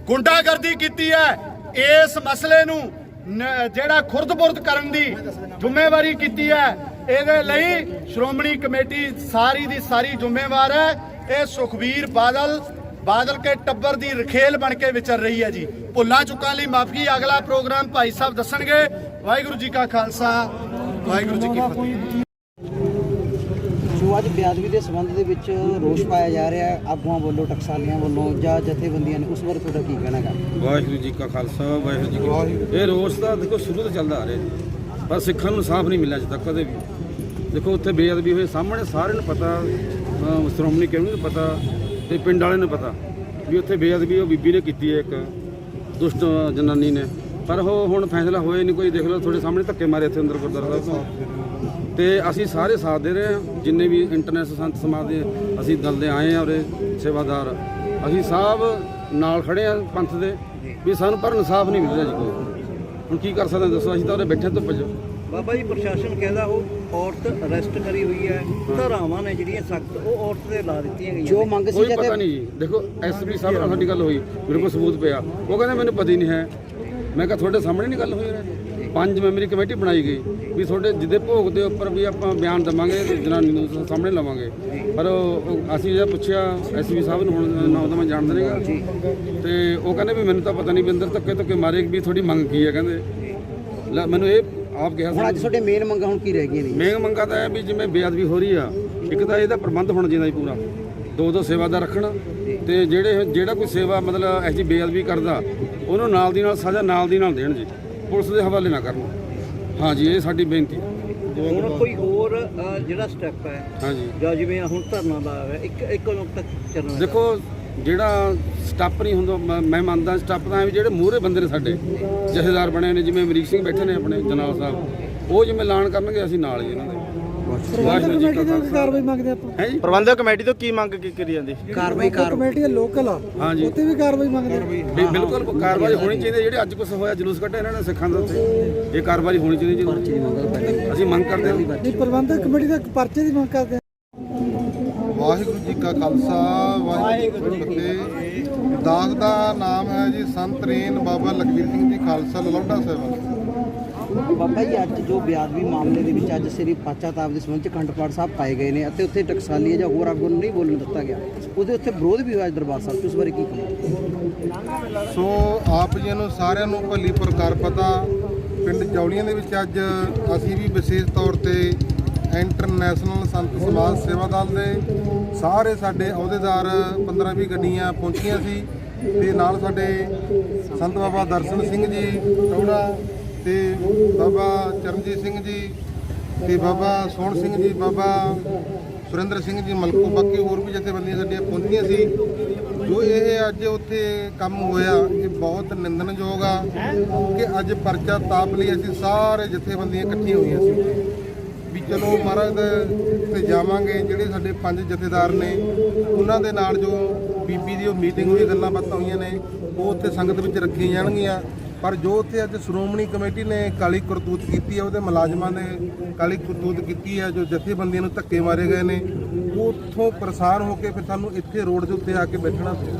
ਗੁੰਡਾਗਰਦੀ ਕੀਤੀ ਹੈ, ਇਸ ਮਸਲੇ ਨੂੰ ਜਿਹੜਾ ਖੁਰਦ-ਬੁਰਦ ਕਰਨ ਦੀ ਜ਼ਿੰਮੇਵਾਰੀ ਕੀਤੀ ਹੈ, ਇਹਦੇ ਲਈ ਸ਼੍ਰੋਮਣੀ ਕਮੇਟੀ ਸਾਰੀ ਦੀ ਸਾਰੀ ਜ਼ਿੰਮੇਵਾਰ ਹੈ। ਇਹ ਸੁਖਬੀਰ ਬਾਦਲ ਕੇ ਟੱਬਰ ਦੀ ਰਖੇਲ ਬਣ ਕੇ ਵਿਚਰ ਰਹੀ ਹੈ ਜੀ। ਭੁੱਲਾਂ ਚੁੱਕਾਂ ਲਈ ਮਾਫੀ। ਅਗਲਾ ਪ੍ਰੋਗਰਾਮ ਭਾਈ ਸਾਹਿਬ ਦੱਸਣਗੇ। ਵਾਹਿਗੁਰੂ ਜੀ ਕਾ ਖਾਲਸਾ, ਵਾਹਿਗੁਰੂ ਜੀ ਕੀ ਫਤਿਹ। ਜੋ ਅੱਜ ਬੇਅਦਬੀ ਦੇ ਸੰਬੰਧ ਦੇ ਵਿੱਚ ਰੋਸ ਪਾਇਆ ਜਾ ਰਿਹਾ ਹੈ ਆਗੂਆਂ ਵੱਲੋਂ, ਟਕਸਾਲੀਆਂ ਵੱਲੋਂ ਜਾਂ ਜਥੇਬੰਦੀਆਂ ਨੇ, ਉਸ ਬਾਰੇ ਤੁਹਾਡਾ ਕੀ ਕਹਿਣਾ ਹੈ? ਵਾਹਿਗੁਰੂ ਜੀ ਕਾ ਖਾਲਸਾ, ਵਾਹਿਗੁਰੂ ਜੀ ਕੀ ਫਤਿਹ। ਇਹ ਰੋਸ ਤਾਂ ਦੇਖੋ ਸ਼ੁਰੂ ਤੋਂ ਚੱਲਦਾ ਆ ਰਿਹਾ, ਪਰ ਸਿੱਖਾਂ ਨੂੰ ਇਨਸਾਫ ਨਹੀਂ ਮਿਲਿਆ ਅੱਜ ਤੱਕ ਕਦੇ ਵੀ। ਦੇਖੋ ਉੱਥੇ ਬੇਅਦਬੀ ਹੋਈ ਸਾਹਮਣੇ ਸਾਰਿਆਂ ਨੂੰ ਪਤਾ, ਸ਼੍ਰੋਮਣੀ ਕਮੇਟੀ ਨੂੰ ਪਤਾ ਤੇ ਪਿੰਡ ਵਾਲਿਆਂ ਨੂੰ ਪਤਾ ਵੀ ਉੱਥੇ ਬੇਅਦਬੀ ਉਹ ਬੀਬੀ ਨੇ ਕੀਤੀ ਹੈ, ਇੱਕ ਦੁਸ਼ਟ ਜਨਾਨੀ ਨੇ। ਪਰ ਉਹ ਹੁਣ ਫੈਸਲਾ ਹੋਇਆ ਨਹੀਂ ਕੋਈ। ਦੇਖ ਲਓ ਤੁਹਾਡੇ ਸਾਹਮਣੇ ਧੱਕੇ ਮਾਰੇ ਇੱਥੇ ਅੰਦਰ ਗੁਰਦੁਆਰਾ ਸਾਹਿਬ ਤੋਂ। ਤੇ ਅਸੀਂ ਸਾਰੇ ਸਾਥ ਦੇ ਰਹੇ ਹਾਂ, ਜਿੰਨੇ ਵੀ ਇੰਟਰਨੈਸ਼ਨਲ ਸੰਤ ਸਮਾਜ ਦੇ ਅਸੀਂ ਦਲ ਦੇ ਆਏ ਹਾਂ ਉਰੇ ਸੇਵਾਦਾਰ, ਅਸੀਂ ਸਭ ਨਾਲ ਖੜੇ ਹਾਂ ਪੰਥ ਦੇ, ਵੀ ਸਾਨੂੰ ਪਰ ਇਨਸਾਫ ਨਹੀਂ ਮਿਲ ਰਿਹਾ ਜੀ ਕੋਈ। ਹੁਣ ਕੀ ਕਰ ਸਕਦੇ ਦੱਸੋ? ਅਸੀਂ ਤਾਂ ਉਰੇ ਬੈਠੇ ਧੁੱਪ 'ਚ। ਬਾਬਾ ਜੀ ਪ੍ਰਸ਼ਾਸਨ ਕਹਿੰਦਾ ਉਹ ਔਰਤ ਅਰੈਸਟ ਕਰੀ ਹੋਈ ਹੈ, ਧਾਰਾਵਾਂ ਨੇ ਜਿਹੜੀਆਂ ਸਖਤ ਉਹ ਔਰਤ ਦੇ ਲਾ ਦਿੱਤੀਆਂ ਗਈਆਂ। ਜੋ ਮੰਗ ਸੀ ਕੋਈ ਪਤਾ ਨਹੀਂ ਜੀ। ਦੇਖੋ ਐਸਪੀ ਸਾਹਿਬ ਨਾਲ ਸਾਡੀ ਗੱਲ ਹੋਈ, ਮੇਰੇ ਕੋਲ ਸਬੂਤ ਪਿਆ, ਉਹ ਕਹਿੰਦੇ ਮੈਨੂੰ ਪਤਾ ਹੀ ਨਹੀਂ ਹੈ। ਮੈਂ ਕਿਹਾ ਤੁਹਾਡੇ ਸਾਹਮਣੇ ਨਹੀਂ ਗੱਲ ਹੋਈ ਰਹੀ। 5 ਮੈਂਬਰੀ ਕਮੇਟੀ ਬਣਾਈ ਗਈ ਵੀ ਤੁਹਾਡੇ ਜਿੱਦੇ ਭੋਗ ਦੇ ਉੱਪਰ ਵੀ ਆਪਾਂ ਬਿਆਨ ਦੇਵਾਂਗੇ, ਜਨਾਨੀ ਨੂੰ ਸਾਹਮਣੇ ਲਵਾਂਗੇ। ਪਰ ਅਸੀਂ ਜੇ ਪੁੱਛਿਆ ਐਸਪੀ ਸਾਹਿਬ ਨੂੰ, ਹੁਣ ਨਾਮ ਤਾਂ ਮੈਂ ਜਾਣਦਾ ਨਹੀਂਗਾ, ਤੇ ਉਹ ਕਹਿੰਦੇ ਵੀ ਮੈਨੂੰ ਤਾਂ ਪਤਾ ਨਹੀਂ ਵੀ ਅੰਦਰ ਧੱਕੇ ਮਾਰੇ ਵੀ ਤੁਹਾਡੀ ਮੰਗ ਕੀ ਹੈ। ਕਹਿੰਦੇ ਮੈਨੂੰ ਇਹ ਆਪ ਕਿਹਾ ਹੁਣ ਅੱਜ ਤੁਹਾਡੇ ਮੇਨ ਮੰਗਾਂ ਹੁਣ ਕੀ ਰਹਿ ਗਈਆਂ ਨੇ? ਮੇਨ ਮੰਗਾਂ ਤਾਂ ਇਹ ਵੀ ਜਿਵੇਂ ਬੇਅਦਬੀ ਹੋ ਰਹੀ ਆ, ਇੱਕ ਤਾਂ ਇਹਦਾ ਪ੍ਰਬੰਧ ਹੋਣਾ ਚਾਹੀਦਾ ਜੀ ਪੂਰਾ, 2 ਸੇਵਾਦਾਰ ਰੱਖਣ, ਤੇ ਜਿਹੜਾ ਕੋਈ ਸੇਵਾ ਮਤਲਬ ਐਸੀ ਬੇਅਦਬੀ ਕਰਦਾ ਉਹਨੂੰ ਨਾਲ ਦੀ ਨਾਲ ਸਜ਼ਾ ਨਾਲ ਦੀ ਨਾਲ ਦੇਣ ਜੀ, ਪੁਲਿਸ ਦੇ ਹਵਾਲੇ ਨਾ ਕਰਨ। ਹਾਂਜੀ, ਇਹ ਸਾਡੀ ਬੇਨਤੀ। ਹੁਣ ਕੋਈ ਹੋਰ ਜਿਹੜਾ ਸਟੈਪ ਹੈ, ਹਾਂਜੀ, ਜਾਂ ਜਿਵੇਂ ਹੁਣ ਧਰਨਾ ਲਾਇਆ ਹੋਇਆ ਇੱਕ ਤੱਕ ਚੱਲਣਾ। ਦੇਖੋ ਜਿਹੜਾ ਸਟੱਪ ਨਹੀਂ ਹੁੰਦਾ, ਮੈਂ ਮੰਨਦਾ ਸਟੱਪ ਤਾਂ ਵੀ ਜਿਹੜੇ ਮੂਹਰੇ ਬੰਦੇ ਨੇ ਸਾਡੇ ਜਥੇਦਾਰ ਬਣੇ ਨੇ, ਜਿਵੇਂ ਅਮਰੀਕ ਸਿੰਘ ਬੈਠੇ ਨੇ ਆਪਣੇ ਜਨਾਬ ਸਾਹਿਬ, ਉਹ ਜਿਵੇਂ ਐਲਾਨ ਕਰਨਗੇ ਅਸੀਂ ਨਾਲ ਹੀ ਇਹਨਾਂ ਦੇ। ਕਾਰਵਾਈ ਮੰਗਦੇ ਆਪਾਂ। ਹੈ ਜੀ, ਪ੍ਰਬੰਧਕ ਕਮੇਟੀ ਤੋਂ ਕੀ ਮੰਗ ਕੀਤੀ ਜਾਂਦੀ? ਕਾਰਵਾਈ ਕਮੇਟੀ ਲੋਕਲ ਆ, ਹਾਂਜੀ, ਉੱਥੇ ਵੀ ਕਾਰਵਾਈ ਮੰਗਦੇ ਆ। ਬਿਲਕੁਲ ਕਾਰਵਾਈ ਹੋਣੀ ਚਾਹੀਦੀ। ਜਿਹੜੇ ਅੱਜ ਕੁਛ ਹੋਇਆ ਜਲੂਸ ਕੱਢਿਆ ਇਹਨਾਂ ਨੇ ਸਿੱਖਾਂ ਦਾ, ਉੱਥੇ ਇਹ ਕਾਰਵਾਈ ਹੋਣੀ ਚਾਹੀਦੀ ਜੀ। ਅਸੀਂ ਮੰਗ ਕਰਦੇ ਹਾਂ। ਨਹੀਂ, ਪ੍ਰਬੰਧਕ ਕਮੇਟੀ ਦਾ ਪਰਚੇ ਦੀ ਮੰਗ ਕਰਦੇ ਆ। ਵਾਹਿਗੁਰੂ ਜੀ ਕਾ ਖਾਲਸਾ, ਵਾਹਿਗੁਰੂ ਜੀ ਕੀ ਫਤਿਹ। ਦਾਸ ਦਾ ਨਾਮ ਹੈ ਜੀ ਸੰਤ ਰੇਨ ਬਾਬਾ ਲਖਵੀਰ ਸਿੰਘ ਜੀ ਖਾਲਸਾ ਲਲੌਡਾ ਸਾਹਿਬ। ਬਾਬਾ ਜੀ ਅੱਜ ਜੋ ਬੇਅਦਬੀ ਮਾਮਲੇ ਦੇ ਵਿੱਚ ਅੱਜ ਸ੍ਰੀ ਪਾਚਾਤਾਪ ਦੇ ਸੰਬੰਧ ਚ ਅਖੰਡ ਪਾਠ ਸਾਹਿਬ ਪਾਏ ਗਏ ਨੇ ਅਤੇ ਉੱਥੇ ਟਕਸਾਲੀ ਜਾਂ ਹੋਰ ਆਗੂ ਨੂੰ ਨਹੀਂ ਬੋਲਣ ਦਿੱਤਾ ਗਿਆ, ਉਹਦੇ ਉੱਥੇ ਵਿਰੋਧ ਵੀ ਹੋਇਆ ਦਰਬਾਰ ਸਾਹਿਬ 'ਚ, ਉਸ ਬਾਰੇ ਕੀ ਕਹੋ? ਸੋ ਆਪ ਜੀ ਨੂੰ ਸਾਰਿਆਂ ਨੂੰ ਭਲੀ ਪ੍ਰਕਾਰ ਪਤਾ, ਪਿੰਡ ਜੌਲੀਆਂ ਦੇ ਵਿੱਚ ਅੱਜ ਅਸੀਂ ਵੀ ਵਿਸ਼ੇਸ਼ ਤੌਰ ਤੇ ਇੰਟਰਨੈਸ਼ਨਲ ਸੰਤ ਸਮਾਜ ਸੇਵਾ ਦਲ ਦੇ ਸਾਰੇ ਸਾਡੇ ਅਹੁਦੇਦਾਰ 15-20 ਗੱਡੀਆਂ ਪਹੁੰਚੀਆਂ ਸੀ, ਤੇ ਨਾਲ ਸਾਡੇ ਸੰਤ ਬਾਬਾ ਦਰਸ਼ਨ ਸਿੰਘ ਜੀ ਟੌੜਾ ਤੇ ਬਾਬਾ ਚਰਨਜੀਤ ਸਿੰਘ ਜੀ ਤੇ ਬਾਬਾ ਸੋਹਣ ਸਿੰਘ ਜੀ, ਬਾਬਾ ਸੁਰਿੰਦਰ ਸਿੰਘ ਜੀ ਮਲਕੋ, ਬਾਕੀ ਹੋਰ ਵੀ ਜਥੇਬੰਦੀਆਂ ਸਾਡੀਆਂ ਪਹੁੰਚੀਆਂ ਸੀ। ਜੋ ਇਹ ਅੱਜ ਉੱਥੇ ਕੰਮ ਹੋਇਆ ਇਹ ਬਹੁਤ ਨਿੰਦਣਯੋਗ ਆ ਕਿ ਅੱਜ ਪਰਚਾ ਤਾਪ ਲਈ ਅਸੀਂ ਸਾਰੇ ਜਥੇਬੰਦੀਆਂ ਇਕੱਠੀਆਂ ਹੋਈਆਂ ਸੀ ਵੀ ਚਲੋ ਮਹਾਰਾਜ ਦੇ ਤੇ ਜਾਵਾਂਗੇ। ਜਿਹੜੇ ਸਾਡੇ 5 ਜਥੇਦਾਰ ਨੇ ਉਹਨਾਂ ਦੇ ਨਾਲ ਜੋ ਬੀਬੀ ਦੀ ਉਹ ਮੀਟਿੰਗ ਹੋਈ, ਗੱਲਾਂ ਬਾਤਾਂ ਹੋਈਆਂ ਨੇ, ਉਹ ਉੱਥੇ ਸੰਗਤ ਵਿੱਚ ਰੱਖੀਆਂ ਜਾਣਗੀਆਂ। ਪਰ ਜੋ ਉੱਥੇ ਅੱਜ ਸ਼੍ਰੋਮਣੀ ਕਮੇਟੀ ਨੇ ਕਾਲੀ ਕਰਤੂਤ ਕੀਤੀ ਹੈ, ਉਹਦੇ ਮੁਲਾਜ਼ਮਾਂ ਨੇ ਕਾਲੀ ਕਰਤੂਤ ਕੀਤੀ ਹੈ, ਜੋ ਜਥੇਬੰਦੀਆਂ ਨੂੰ ਧੱਕੇ ਮਾਰੇ ਗਏ ਨੇ, ਉਹ ਉੱਥੋਂ ਪਰੇਸ਼ਾਨ ਹੋ ਕੇ ਫਿਰ ਸਾਨੂੰ ਇੱਥੇ ਰੋਡ ਦੇ ਉੱਤੇ ਆ ਕੇ ਬੈਠਣਾ ਪਿਆ।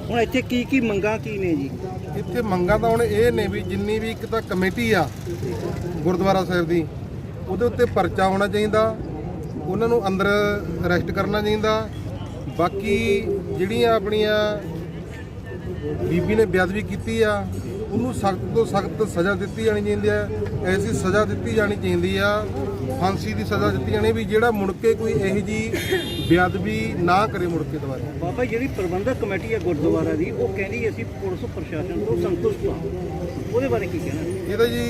ਹੁਣ ਇੱਥੇ ਕੀ ਮੰਗਾਂ ਕੀ ਨੇ ਜੀ? ਇੱਥੇ ਮੰਗਾਂ ਤਾਂ ਹੁਣ ਇਹ ਨੇ ਵੀ ਜਿੰਨੀ ਵੀ ਇੱਕ ਤਾਂ ਕਮੇਟੀ ਆ ਗੁਰਦੁਆਰਾ ਸਾਹਿਬ ਦੀ, ਉਹਦੇ ਉੱਤੇ ਪਰਚਾ ਹੋਣਾ ਚਾਹੀਦਾ, ਉਹਨਾਂ ਨੂੰ ਅੰਦਰ ਅਰੈਸਟ ਕਰਨਾ ਚਾਹੀਦਾ। ਬਾਕੀ ਜਿਹੜੀਆਂ ਆਪਣੀਆਂ ਬੀਬੀ ਨੇ ਬੇਅਦਬੀ ਕੀਤੀ ਆ ਉਹਨੂੰ ਸਖਤ ਤੋਂ ਸਖਤ ਸਜ਼ਾ ਦਿੱਤੀ ਜਾਣੀ ਚਾਹੀਦੀ ਆ। ਐਸੀ ਸਜ਼ਾ ਦਿੱਤੀ ਜਾਣੀ ਚਾਹੀਦੀ ਆ, ਫਾਂਸੀ ਦੀ ਸਜ਼ਾ ਦਿੱਤੀ ਜਾਣੀ ਵੀ ਜਿਹੜਾ ਮੁੜ ਕੇ ਕੋਈ ਇਹੋ ਜਿਹੀ ਬੇਅਦਬੀ ਨਾ ਕਰੇ ਮੁੜ ਕੇ ਦੁਬਾਰਾ। ਬਾਬਾ ਜਿਹੜੀ ਪ੍ਰਬੰਧਕ ਕਮੇਟੀ ਹੈ ਗੁਰਦੁਆਰਾ ਦੀ, ਉਹ ਕਹਿੰਦੀ ਅਸੀਂ ਪੁਲਿਸ ਪ੍ਰਸ਼ਾਸਨ ਤੋਂ ਸੰਤੁਸ਼ਟ ਹਾਂ, ਉਹਦੇ ਬਾਰੇ ਕੀ ਕਹਿਣਾ? ਇਹ ਤਾਂ ਜੀ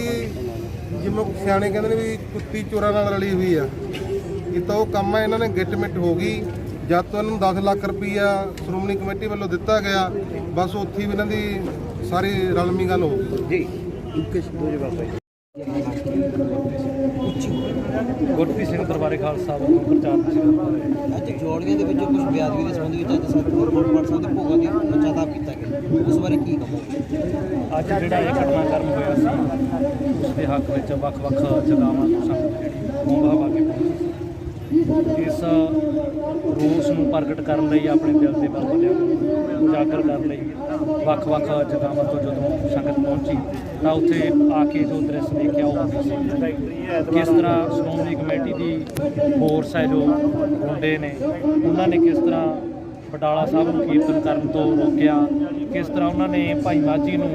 ਜਿਵੇਂ ਸਿਆਣੇ ਕਹਿੰਦੇ ਨੇ ਵੀ ਕੁੱਤੀ ਚੋਰਾਂ ਨਾਲ ਰਲੀ ਹੋਈ ਆ। ਇਹ ਤਾਂ ਉਹ ਕੰਮ ਆ, ਇਹਨਾਂ ਨੇ ਗਿੱਟ ਮਿੱਟ ਹੋ ਗਈ। ਜਦ ਤੋਂ ਇਹਨਾਂ ਨੂੰ 10 ਲੱਖ ਰੁਪਈਆ ਸ਼੍ਰੋਮਣੀ ਕਮੇਟੀ ਵੱਲੋਂ ਦਿੱਤਾ ਗਿਆ, ਬਸ ਉੱਥੇ ਵੀ ਇਹਨਾਂ ਦੀ ਸਾਰੀ ਰਲਮੀ ਗੱਲ ਹੋ ਗਈ। ਜੀ ਕਿਸ ਦੋਜੇ ਬਾਬਾ ਜੀ ਗੁਰਪ੍ਰੀਤ ਸਿੰਘ ਦਰਬਾਰੇ ਖਾਲਸਾ ਵੱਲੋਂ ਪ੍ਰਚਾਰ ਸੀ। ਅੱਜ ਜੋੜੀਆਂ ਦੇ ਵਿੱਚ ਕੁਝ ਬੇਅਦਬੀ ਦੇ ਸੰਬੰਧ ਵਿੱਚ ਅੱਜ ਸਤਿਗੁਰੂ ਗੁਰਪ੍ਰੀਤ ਸਾਹਿਬ ਦੇ ਭੋਗਾਂ ਦੀ ਪਛਾਤਾਪ ਕੀਤਾ ਗਿਆ, ਉਸ ਬਾਰੇ ਕੀ ਕਹੋਗੇ? ਅੱਜ ਜਿਹੜਾ ਇਹ ਘਟਨਾਕ੍ਰਮ ਹੋਇਆ ਸੀ ਉਸ ਦੇ ਹੱਕ ਵਿੱਚ ਵੱਖ-ਵੱਖ ਜਗ੍ਹਾਵਾਂ ਤੋਂ ਸੰਗਤ ਜਿਹੜੀ ਮੋਹ ਹਵਾ ਕੇ ਪਹੁੰਚੀ ਸੀ। ਇਸ ਰੋਸ ਨੂੰ ਪ੍ਰਗਟ ਕਰਨ ਲਈ ਆਪਣੇ ਦਿਲ ਦੇ ਬਲਬਲਿਆਂ ਨੂੰ ਉਜਾਗਰ ਕਰਨ ਲਈ ਵੱਖ-ਵੱਖ ਜਗ੍ਹਾਵਾਂ ਤੋਂ ਜਦੋਂ ਸੰਗਤ ਪਹੁੰਚੀ ਤਾਂ ਉੱਥੇ ਆ ਕੇ ਜੋ ਦ੍ਰਿਸ਼ ਦੇਖਿਆ ਉਹ ਹੁੰਦੀ ਸੀ ਕਿਸ ਤਰ੍ਹਾਂ ਸ਼੍ਰੋਮਣੀ ਕਮੇਟੀ ਦੀ ਫੋਰਸ ਹੈ ਜੋ ਗੁੰਡੇ ਨੇ, ਉਹਨਾਂ ਨੇ ਕਿਸ ਤਰ੍ਹਾਂ ਬਟਾਲਾ ਸਾਹਿਬ ਨੂੰ ਕੀਰਤਨ ਕਰਨ ਤੋਂ ਰੋਕਿਆ, ਕਿਸ ਤਰ੍ਹਾਂ ਉਹਨਾਂ ਨੇ ਭਾਈ ਮਾਝੀ ਨੂੰ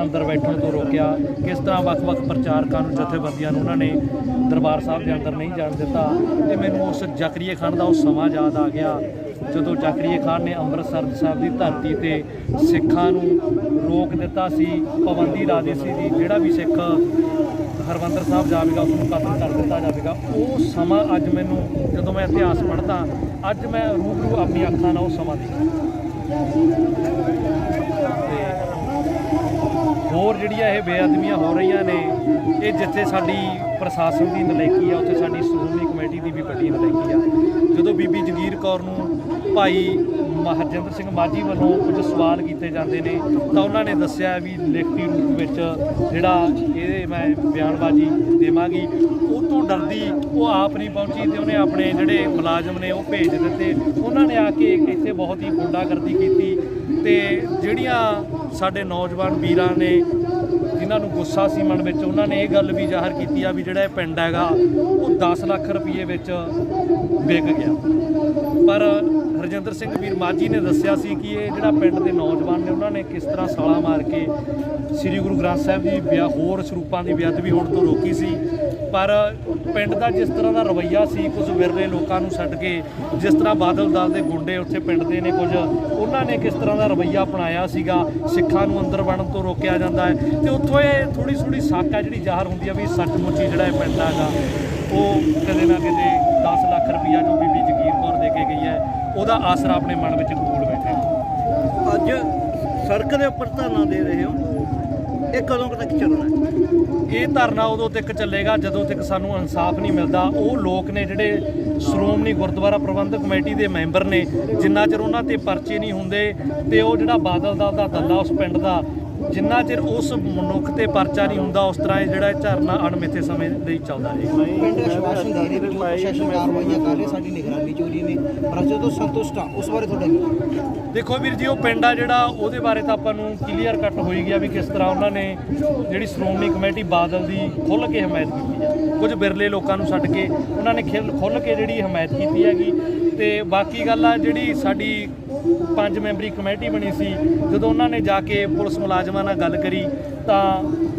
ਅੰਦਰ ਬੈਠਣ ਤੋਂ ਰੋਕਿਆ, ਕਿਸ ਤਰ੍ਹਾਂ ਵੱਖ-ਵੱਖ ਪ੍ਰਚਾਰਕਾਂ ਨੂੰ ਜਥੇਬੰਦੀਆਂ ਨੂੰ ਉਹਨਾਂ ਨੇ ਦਰਬਾਰ ਸਾਹਿਬ ਦੇ ਅੰਦਰ ਨਹੀਂ ਜਾਣ ਦਿੱਤਾ। ਤੇ ਮੈਨੂੰ ਉਸ ਜ਼ਕਰੀਏ ਖਾਨ ਦਾ ਉਹ ਸਮਾਂ ਯਾਦ ਆ ਗਿਆ ਜਦੋਂ ਜ਼ਕਰੀਏ ਖਾਨ ਨੇ ਅੰਮ੍ਰਿਤਸਰ ਸਾਹਿਬ ਦੀ ਧਰਤੀ ਤੇ ਸਿੱਖਾਂ ਨੂੰ ਰੋਕ ਦਿੱਤਾ ਸੀ, ਪਾਬੰਦੀ ਲਾ ਦਿੱਤੀ ਸੀ ਜਿਹੜਾ ਵੀ ਸਿੱਖ ਹਰਿਮੰਦਰ ਸਾਹਿਬ ਜਾਵੇਗਾ ਉਸ ਨੂੰ ਕਤਲ ਕਰ ਦਿੱਤਾ ਜਾਵੇਗਾ। ਉਹ ਸਮਾਂ ਅੱਜ ਮੈਨੂੰ ਜਦੋਂ ਮੈਂ ਇਤਿਹਾਸ ਪੜ੍ਹਦਾ, ਅੱਜ ਮੈਂ ਰੂਬਰੂ ਆਪਣੀ ਅੱਖਾਂ ਨਾਲ ਉਹ ਸਮਾਂ ਦੇਖਦਾ। ਹੋਰ ਜਿਹੜੀਆਂ ਇਹ ਬੇਅਦਬੀਆਂ ਹੋ ਰਹੀਆਂ ਨੇ, ਇਹ ਜਿੱਥੇ ਸਾਡੀ ਪ੍ਰਸ਼ਾਸਨ ਦੀ ਨਲਾਇਕੀ ਆ ਉੱਥੇ ਸਾਡੀ ਸ਼੍ਰੋਮਣੀ ਕਮੇਟੀ ਦੀ ਵੀ ਵੱਡੀ ਨਲਾਇਕੀ ਆ। ਜਦੋਂ ਬੀਬੀ ਜਗੀਰ ਕੌਰ ਨੂੰ ਭਾਈ ਹਰਜਿੰਦਰ ਸਿੰਘ ਮਾਝੀ ਵੱਲੋਂ ਕੁਝ ਸਵਾਲ ਕੀਤੇ ਜਾਂਦੇ ਨੇ ਤਾਂ ਉਹਨਾਂ ਨੇ ਦੱਸਿਆ ਵੀ ਲਿਖਤੀ ਰੂਪ ਵਿੱਚ ਜਿਹੜਾ ਇਹ ਮੈਂ ਬਿਆਨਬਾਜ਼ੀ ਦੇਵਾਂਗੀ, ਉਹ ਤੋਂ ਡਰਦੀ ਉਹ ਆਪ ਨਹੀਂ ਪਹੁੰਚੀ ਤੇ ਉਹਨੇ ਆਪਣੇ ਜਿਹੜੇ ਮੁਲਾਜ਼ਮ ਨੇ ਉਹ ਭੇਜ ਦਿੱਤੇ। ਉਹਨਾਂ ਨੇ ਆ ਕੇ ਇੱਥੇ ਬਹੁਤ ਹੀ ਗੁੰਡਾਗਰਦੀ ਕੀਤੀ ਤੇ ਜਿਹੜੀਆਂ ਸਾਡੇ ਨੌਜਵਾਨ ਵੀਰਾਂ ਨੇ ਜਿਨ੍ਹਾਂ ਨੂੰ ਗੁੱਸਾ ਸੀ ਮਨ ਵਿੱਚ, ਉਹਨਾਂ ਨੇ ਇਹ ਗੱਲ ਵੀ ਜ਼ਾਹਰ ਕੀਤੀ ਆ ਵੀ ਜਿਹੜਾ ਇਹ ਪਿੰਡ ਹੈਗਾ ਉਹ 10 ਲੱਖ ਰੁਪਏ ਵਿੱਚ ਵਿਕ ਗਿਆ। ਪਰ ਹਰਜਿੰਦਰ ਸਿੰਘ ਵੀਰ ਮਾਝੀ ਨੇ ਦੱਸਿਆ ਸੀ ਕਿ ਇਹ ਜਿਹੜਾ ਪਿੰਡ ਦੇ ਨੌਜਵਾਨ ਨੇ ਉਹਨਾਂ ਨੇ ਕਿਸ ਤਰ੍ਹਾਂ ਸਾਲਾ ਮਾਰ ਕੇ ਸ੍ਰੀ ਗੁਰੂ ਗ੍ਰੰਥ ਸਾਹਿਬ ਦੀ ਹੋਰ ਸਰੂਪਾਂ ਦੀ ਬੇਅਦਬੀ ਹੋਣ ਤੋਂ ਰੋਕੀ ਸੀ। ਪਰ ਪਿੰਡ ਦਾ ਜਿਸ ਤਰ੍ਹਾਂ ਦਾ ਰਵੱਈਆ ਸੀ, ਕੁਝ ਵਿਰਲੇ ਲੋਕਾਂ ਨੂੰ ਛੱਡ ਕੇ ਜਿਸ ਤਰ੍ਹਾਂ ਬਾਦਲ ਦਲ ਦੇ ਗੁੰਡੇ ਉੱਥੇ ਪਿੰਡ ਦੇ ਨੇ ਕੁਝ, ਉਹਨਾਂ ਨੇ ਕਿਸ ਤਰ੍ਹਾਂ ਦਾ ਰਵੱਈਆ ਅਪਣਾਇਆ ਸੀਗਾ, ਸਿੱਖਾਂ ਨੂੰ ਅੰਦਰ ਵੜਨ ਤੋਂ ਰੋਕਿਆ ਜਾਂਦਾ ਹੈ ਤੇ ਉੱਥੋਂ ਇਹ ਥੋੜੀ ਸ਼ੱਕ ਹੈ ਜਿਹੜੀ ਜ਼ਾਹਰ ਹੁੰਦੀ ਆ ਵੀ ਸੱਚਮੁੱਚ ਹੀ ਜਿਹੜਾ ਇਹ ਪਿੰਡ ਹੈਗਾ ਉਹ ਕਿਤੇ ਨਾ ਕਿਤੇ 10 ਲੱਖ ਰੁਪਈਆ ਜੋ ਬੀਬੀ ਜਗੀਰ ਕੌਰ ਦੇ ਕੇ ਗਈ ਹੈ ਉਹਦਾ ਆਸਰਾ ਆਪਣੇ ਮਨ ਵਿੱਚ ਕਬੂਲ ਬੈਠੇ। ਅੱਜ ਸੜਕ ਦੇ ਉੱਪਰ ਧਰਨਾ ਦੇ ਰਹੇ ਹੋ, ਇਹ ਕਦੋਂ ਤੱਕ ਚੱਲਣਾ ਹੈ? ਇਹ ਧਰਨਾ ਉਦੋਂ ਤੱਕ ਚੱਲੇਗਾ ਜਦੋਂ ਤੱਕ ਸਾਨੂੰ ਇਨਸਾਫ ਨਹੀਂ ਮਿਲਦਾ। ਉਹ ਲੋਕ ਨੇ ਜਿਹੜੇ ਸ਼੍ਰੋਮਣੀ ਗੁਰਦੁਆਰਾ ਪ੍ਰਬੰਧਕ ਕਮੇਟੀ ਦੇ ਮੈਂਬਰ ਨੇ, ਜਿੰਨਾ ਚਿਰ ਉਹਨਾਂ ਤੇ ਪਰਚੇ ਨਹੀਂ ਹੁੰਦੇ ਤੇ ਉਹ ਜਿਹੜਾ ਬਾਦਲ ਦਾ ਦੱਲਾ ਉਸ ਪਿੰਡ ਦਾ, ਜਿੰਨਾ ਚਿਰ ਉਸ ਮਨੁੱਖ ਤੇ ਪਰਚਾ ਨਹੀਂ ਹੁੰਦਾ, ਉਸ ਤਰ੍ਹਾਂ ਇਹ ਜਿਹੜਾ ਇਹ ਧਰਨਾ ਅਣਮਿੱਥੇ ਸਮੇਂ ਲਈ ਚੱਲਦਾ ਰਹੇਗਾ। ਪਿੰਡ ਆਸ਼ਵਾਸਨ ਦੇ ਰਹੇ ਵੀ ਜੋ ਪ੍ਰਸ਼ਾਸਨ ਕਾਰਵਾਈਆਂ ਕਰ ਰਿਹਾ ਸਾਡੀ ਨਿਗਰਾਨੀ ਚ ਹੋ ਰਹੀ ਨੇ, ਪਰ ਜਦੋਂ ਸੰਤੁਸ਼ਟ ਆ ਉਸ ਬਾਰੇ ਤੁਹਾਡਾ ਕੀ? ਦੇਖੋ ਵੀਰ ਜੀ, ਉਹ ਪਿੰਡ ਆ ਜਿਹੜਾ ਉਹਦੇ ਬਾਰੇ ਤਾਂ ਆਪਾਂ ਨੂੰ ਕਲੀਅਰ ਕੱਟ ਹੋਈ ਗਿਆ ਵੀ ਕਿਸ ਤਰ੍ਹਾਂ ਉਹਨਾਂ ਨੇ ਜਿਹੜੀ ਸ਼੍ਰੋਮਣੀ ਕਮੇਟੀ ਬਾਦਲ ਦੀ ਖੁੱਲ੍ਹ ਕੇ ਹਮਾਇਤ ਕੀਤੀ ਹੈ। ਕੁਝ ਬਿਰਲੇ ਲੋਕਾਂ ਨੂੰ ਛੱਡ ਕੇ ਉਹਨਾਂ ਨੇ ਖੁੱਲ੍ਹ ਕੇ ਜਿਹੜੀ ਹਮਾਇਤ ਕੀਤੀ ਹੈਗੀ। ਤੇ ਬਾਕੀ ਗੱਲ ਆ ਜਿਹੜੀ ਸਾਡੀ 5 ਮੈਂਬਰੀ ਕਮੇਟੀ ਬਣੀ ਸੀ, ਜਦੋਂ ਉਹਨਾਂ ਨੇ ਜਾ ਕੇ ਪੁਲਿਸ ਮੁਲਾਜ਼ਮਾਂ ਨਾਲ ਗੱਲ ਕਰੀ ਤਾਂ